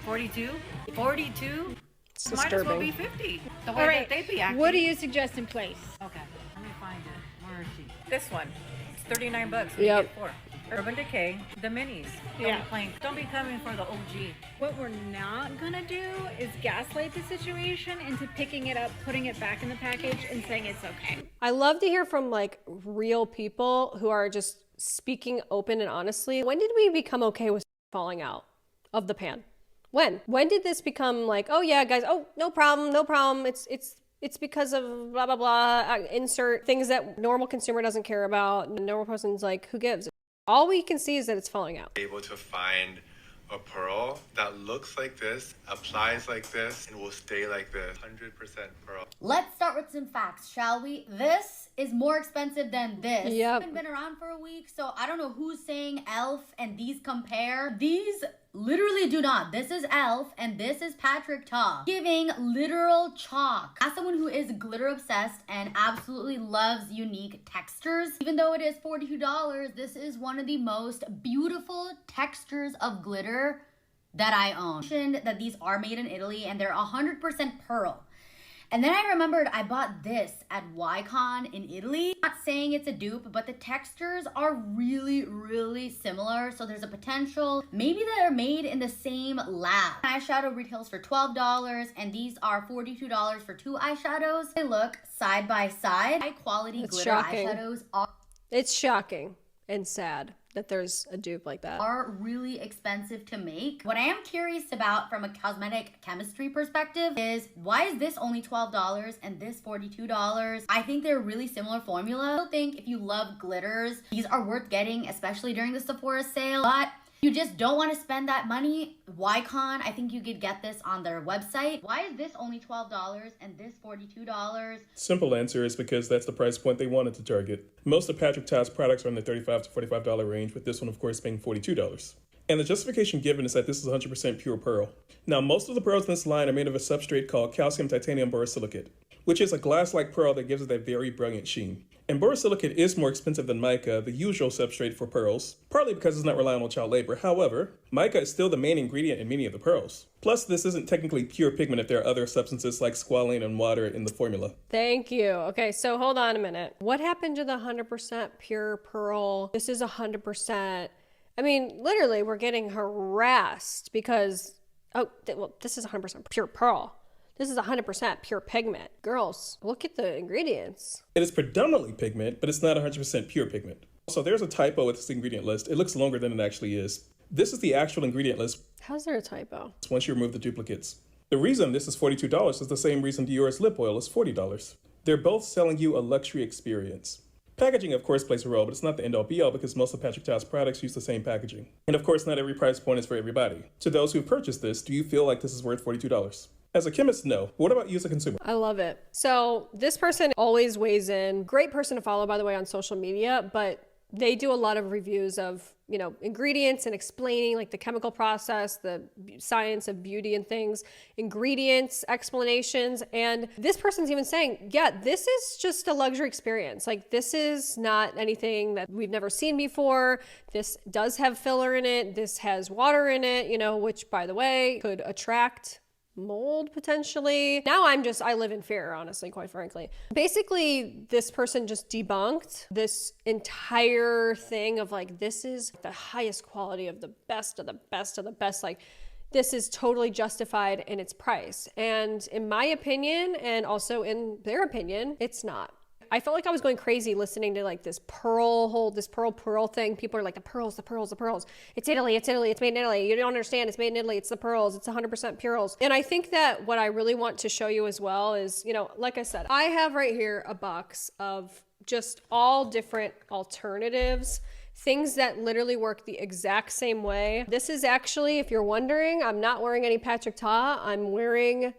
42? 42? It's Might as well disturbing. be 50. The way All right. that they'd be acting. What do you suggest in place? Okay, let me find it. Where is she? This one. It's $39. Yep. You get 4. Urban Decay, the minis. Yeah. Don't be coming for the OG. What we're not gonna do is gaslight the situation into picking it up, putting it back in the package, and saying it's okay. I love to hear from like real people who are just speaking open and honestly. When did we become okay with falling out of the pan? When did this become like, oh yeah, guys, oh, no problem. It's because of blah, blah, blah, insert things that normal consumer doesn't care about. Normal person's like, who gives? All we can see is that it's falling out. Able to find a pearl that looks like this, applies like this, and will stay like this. 100% pearl. Let's start with some facts, shall we? This is more expensive than this. Yep. Haven't been around for a week, so I don't know who's saying e.l.f. and these compare. These literally do not. This is e.l.f. and this is Patrick Ta. Giving literal chalk. As someone who is glitter obsessed and absolutely loves unique textures, even though it is $42, this is one of the most beautiful textures of glitter that I own. I mentioned that these are made in Italy and they're 100% pearl. And then I remembered I bought this at YCon in Italy. Not saying it's a dupe, but the textures are really, really similar. So there's a potential maybe they're made in the same lab. Eyeshadow retails for $12 and these are $42 for 2 eyeshadows. They look side by side. High quality glitter eyeshadows are... It's shocking and sad that there's a dupe like that. Are really expensive to make. What I am curious about from a cosmetic chemistry perspective is why is this only $12 and this $42? I think they're really similar formula. I still think if you love glitters, these are worth getting, especially during the Sephora sale. But You just don't want to spend that money. Wycon, I think you could get this on their website. Why is this only $12 and this $42? Simple answer is because that's the price point they wanted to target. Most of Patrick Ta's products are in the $35 to $45 range, with this one of course being $42. And the justification given is that this is 100% pure pearl. Now, most of the pearls in this line are made of a substrate called calcium titanium borosilicate, which is a glass-like pearl that gives it that very brilliant sheen. And borosilicate is more expensive than mica, the usual substrate for pearls, partly because it's not reliant on child labor. However, mica is still the main ingredient in many of the pearls. Plus, this isn't technically pure pigment if there are other substances like squalane and water in the formula. Thank you. Okay, so hold on a minute. What happened to the 100% pure pearl? This is 100%. I mean, literally, we're getting harassed because, this is 100% pure pearl. This is 100% pure pigment. Girls, look at the ingredients. It is predominantly pigment, but it's not 100% pure pigment. So there's a typo with this ingredient list. It looks longer than it actually is. This is the actual ingredient list. How's there a typo? Once you remove the duplicates. The reason this is $42 is the same reason Dior's lip oil is $40. They're both selling you a luxury experience. Packaging, of course, plays a role, but it's not the end-all be-all because most of Patrick Ta's products use the same packaging. And of course, not every price point is for everybody. To those who've purchased this, do you feel like this is worth $42? As a chemist, no. What about you as a consumer? I love it. So this person always weighs in. Great person to follow, by the way, on social media, but they do a lot of reviews of, ingredients and explaining like the chemical process, the science of beauty and things, ingredients, explanations. And this person's even saying, yeah, this is just a luxury experience. Like, this is not anything that we've never seen before. This does have filler in it. This has water in it, which, by the way, could attract mold potentially. Now I live in fear, honestly, quite frankly. Basically, this person just debunked this entire thing of like, this is the highest quality of the best of the best of the best. Like, this is totally justified in its price. And in my opinion, and also in their opinion, it's not. I felt like I was going crazy listening to like this pearl thing. People are like, the pearls. It's Italy, it's made in Italy. You don't understand, it's made in Italy, it's the pearls, it's 100% pearls. And I think that what I really want to show you as well is, like I said, I have right here a box of just all different alternatives, things that literally work the exact same way. This is actually, if you're wondering, I'm not wearing any Patrick Ta, I'm wearing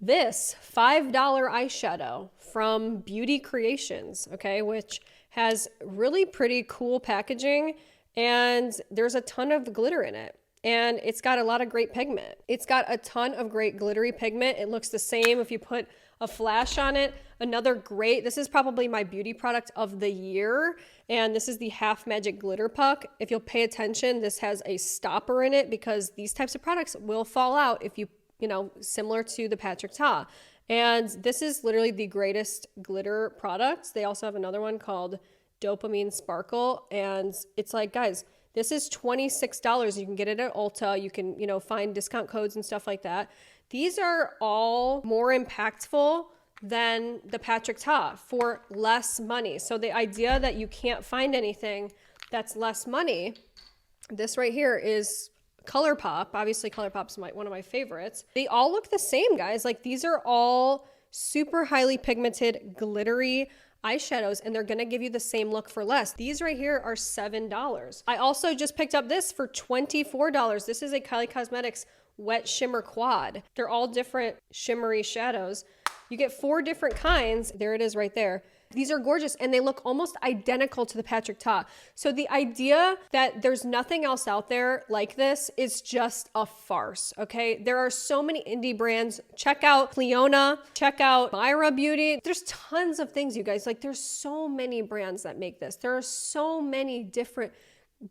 this $5 eyeshadow from Beauty Creations, okay, which has really pretty cool packaging, and there's a ton of glitter in it, and it's got a lot of great pigment. It's got a ton of great glittery pigment. It looks the same if you put a flash on it. This is probably my beauty product of the year, and this is the Half Magic Glitter Puck. If you'll pay attention, this has a stopper in it because these types of products will fall out if you similar to the Patrick Ta. And this is literally the greatest glitter product. They also have another one called Dopamine Sparkle. And it's like, guys, this is $26. You can get it at Ulta. You can, find discount codes and stuff like that. These are all more impactful than the Patrick Ta for less money. So the idea that you can't find anything that's less money, this right here is ColourPop. Obviously, ColourPop's one of my favorites. They all look the same, guys. Like, these are all super highly pigmented, glittery eyeshadows, and they're gonna give you the same look for less. These right here are $7. I also just picked up this for $24. This is a Kylie Cosmetics Wet Shimmer Quad. They're all different shimmery shadows. You get 4 different kinds. There it is right there. These are gorgeous, and they look almost identical to the Patrick Ta. So the idea that there's nothing else out there like this is just a farce, okay? There are so many indie brands. Check out Cleona, check out Myra Beauty. There's tons of things, you guys. Like, there's so many brands that make this. There are so many different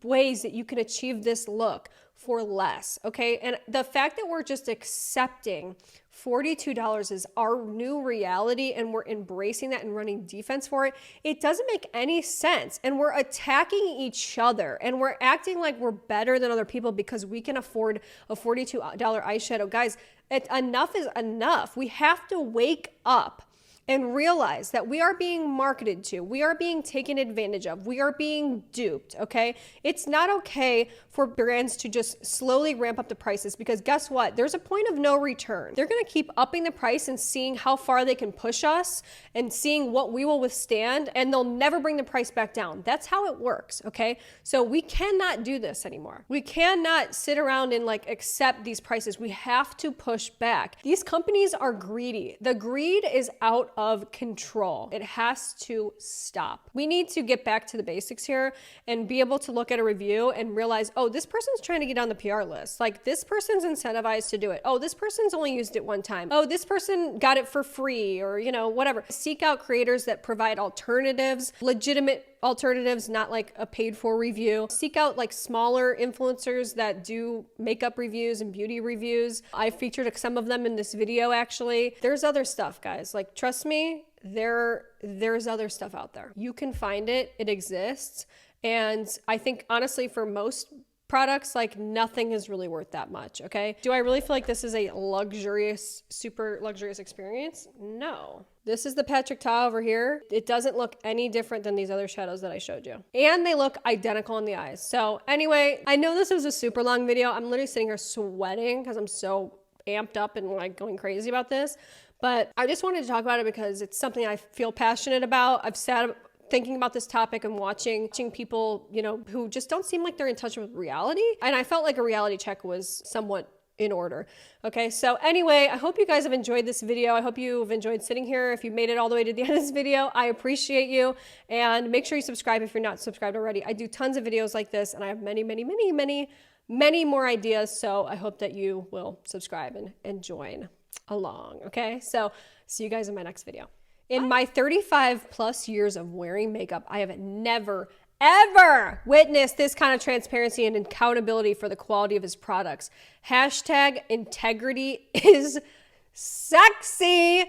ways that you can achieve this look for less, okay? And the fact that we're just accepting $42 is our new reality and we're embracing that and running defense for it, it doesn't make any sense. And we're attacking each other and we're acting like we're better than other people because we can afford a $42 eyeshadow. Guys, enough is enough. We have to wake up and realize that we are being marketed to, we are being taken advantage of, we are being duped, okay? It's not okay for brands to just slowly ramp up the prices, because guess what? There's a point of no return. They're gonna keep upping the price and seeing how far they can push us and seeing what we will withstand, and they'll never bring the price back down. That's how it works, okay? So we cannot do this anymore. We cannot sit around and like accept these prices. We have to push back. These companies are greedy. The greed is out of control. It has to stop. We need to get back to the basics here and be able to look at a review and realize, oh, this person's trying to get on the PR list. Like, this person's incentivized to do it. Oh, this person's only used it one time. Oh, this person got it for free, or, you know, whatever. Seek out creators that provide alternatives, legitimate alternatives, not like a paid for review. Seek out like smaller influencers that do makeup reviews and beauty reviews. I featured some of them in this video actually. There's other stuff, guys. Like, trust me, there's other stuff out there. You can find it, it exists. And I think honestly for most products, like nothing is really worth that much, okay? Do I really feel like this is a luxurious, super luxurious experience? No. This is the Patrick Ta over here. It doesn't look any different than these other shadows that I showed you. And they look identical in the eyes. So anyway, I know this was a super long video. I'm literally sitting here sweating because I'm so amped up and like going crazy about this. But I just wanted to talk about it because it's something I feel passionate about. I've sat thinking about this topic and watching people, you know, who just don't seem like they're in touch with reality. And I felt like a reality check was somewhat in order. Okay, so anyway, I hope you guys have enjoyed this video. I hope you've enjoyed sitting here. If you made it all the way to the end of this video, I appreciate you. And make sure you subscribe if you're not subscribed already. I do tons of videos like this, and I have many more ideas. So I hope that you will subscribe and join along. Okay, so see you guys in my next video. In my 35 plus years of wearing makeup, I have never, ever witnessed this kind of transparency and accountability for the quality of his products. #integrity is sexy.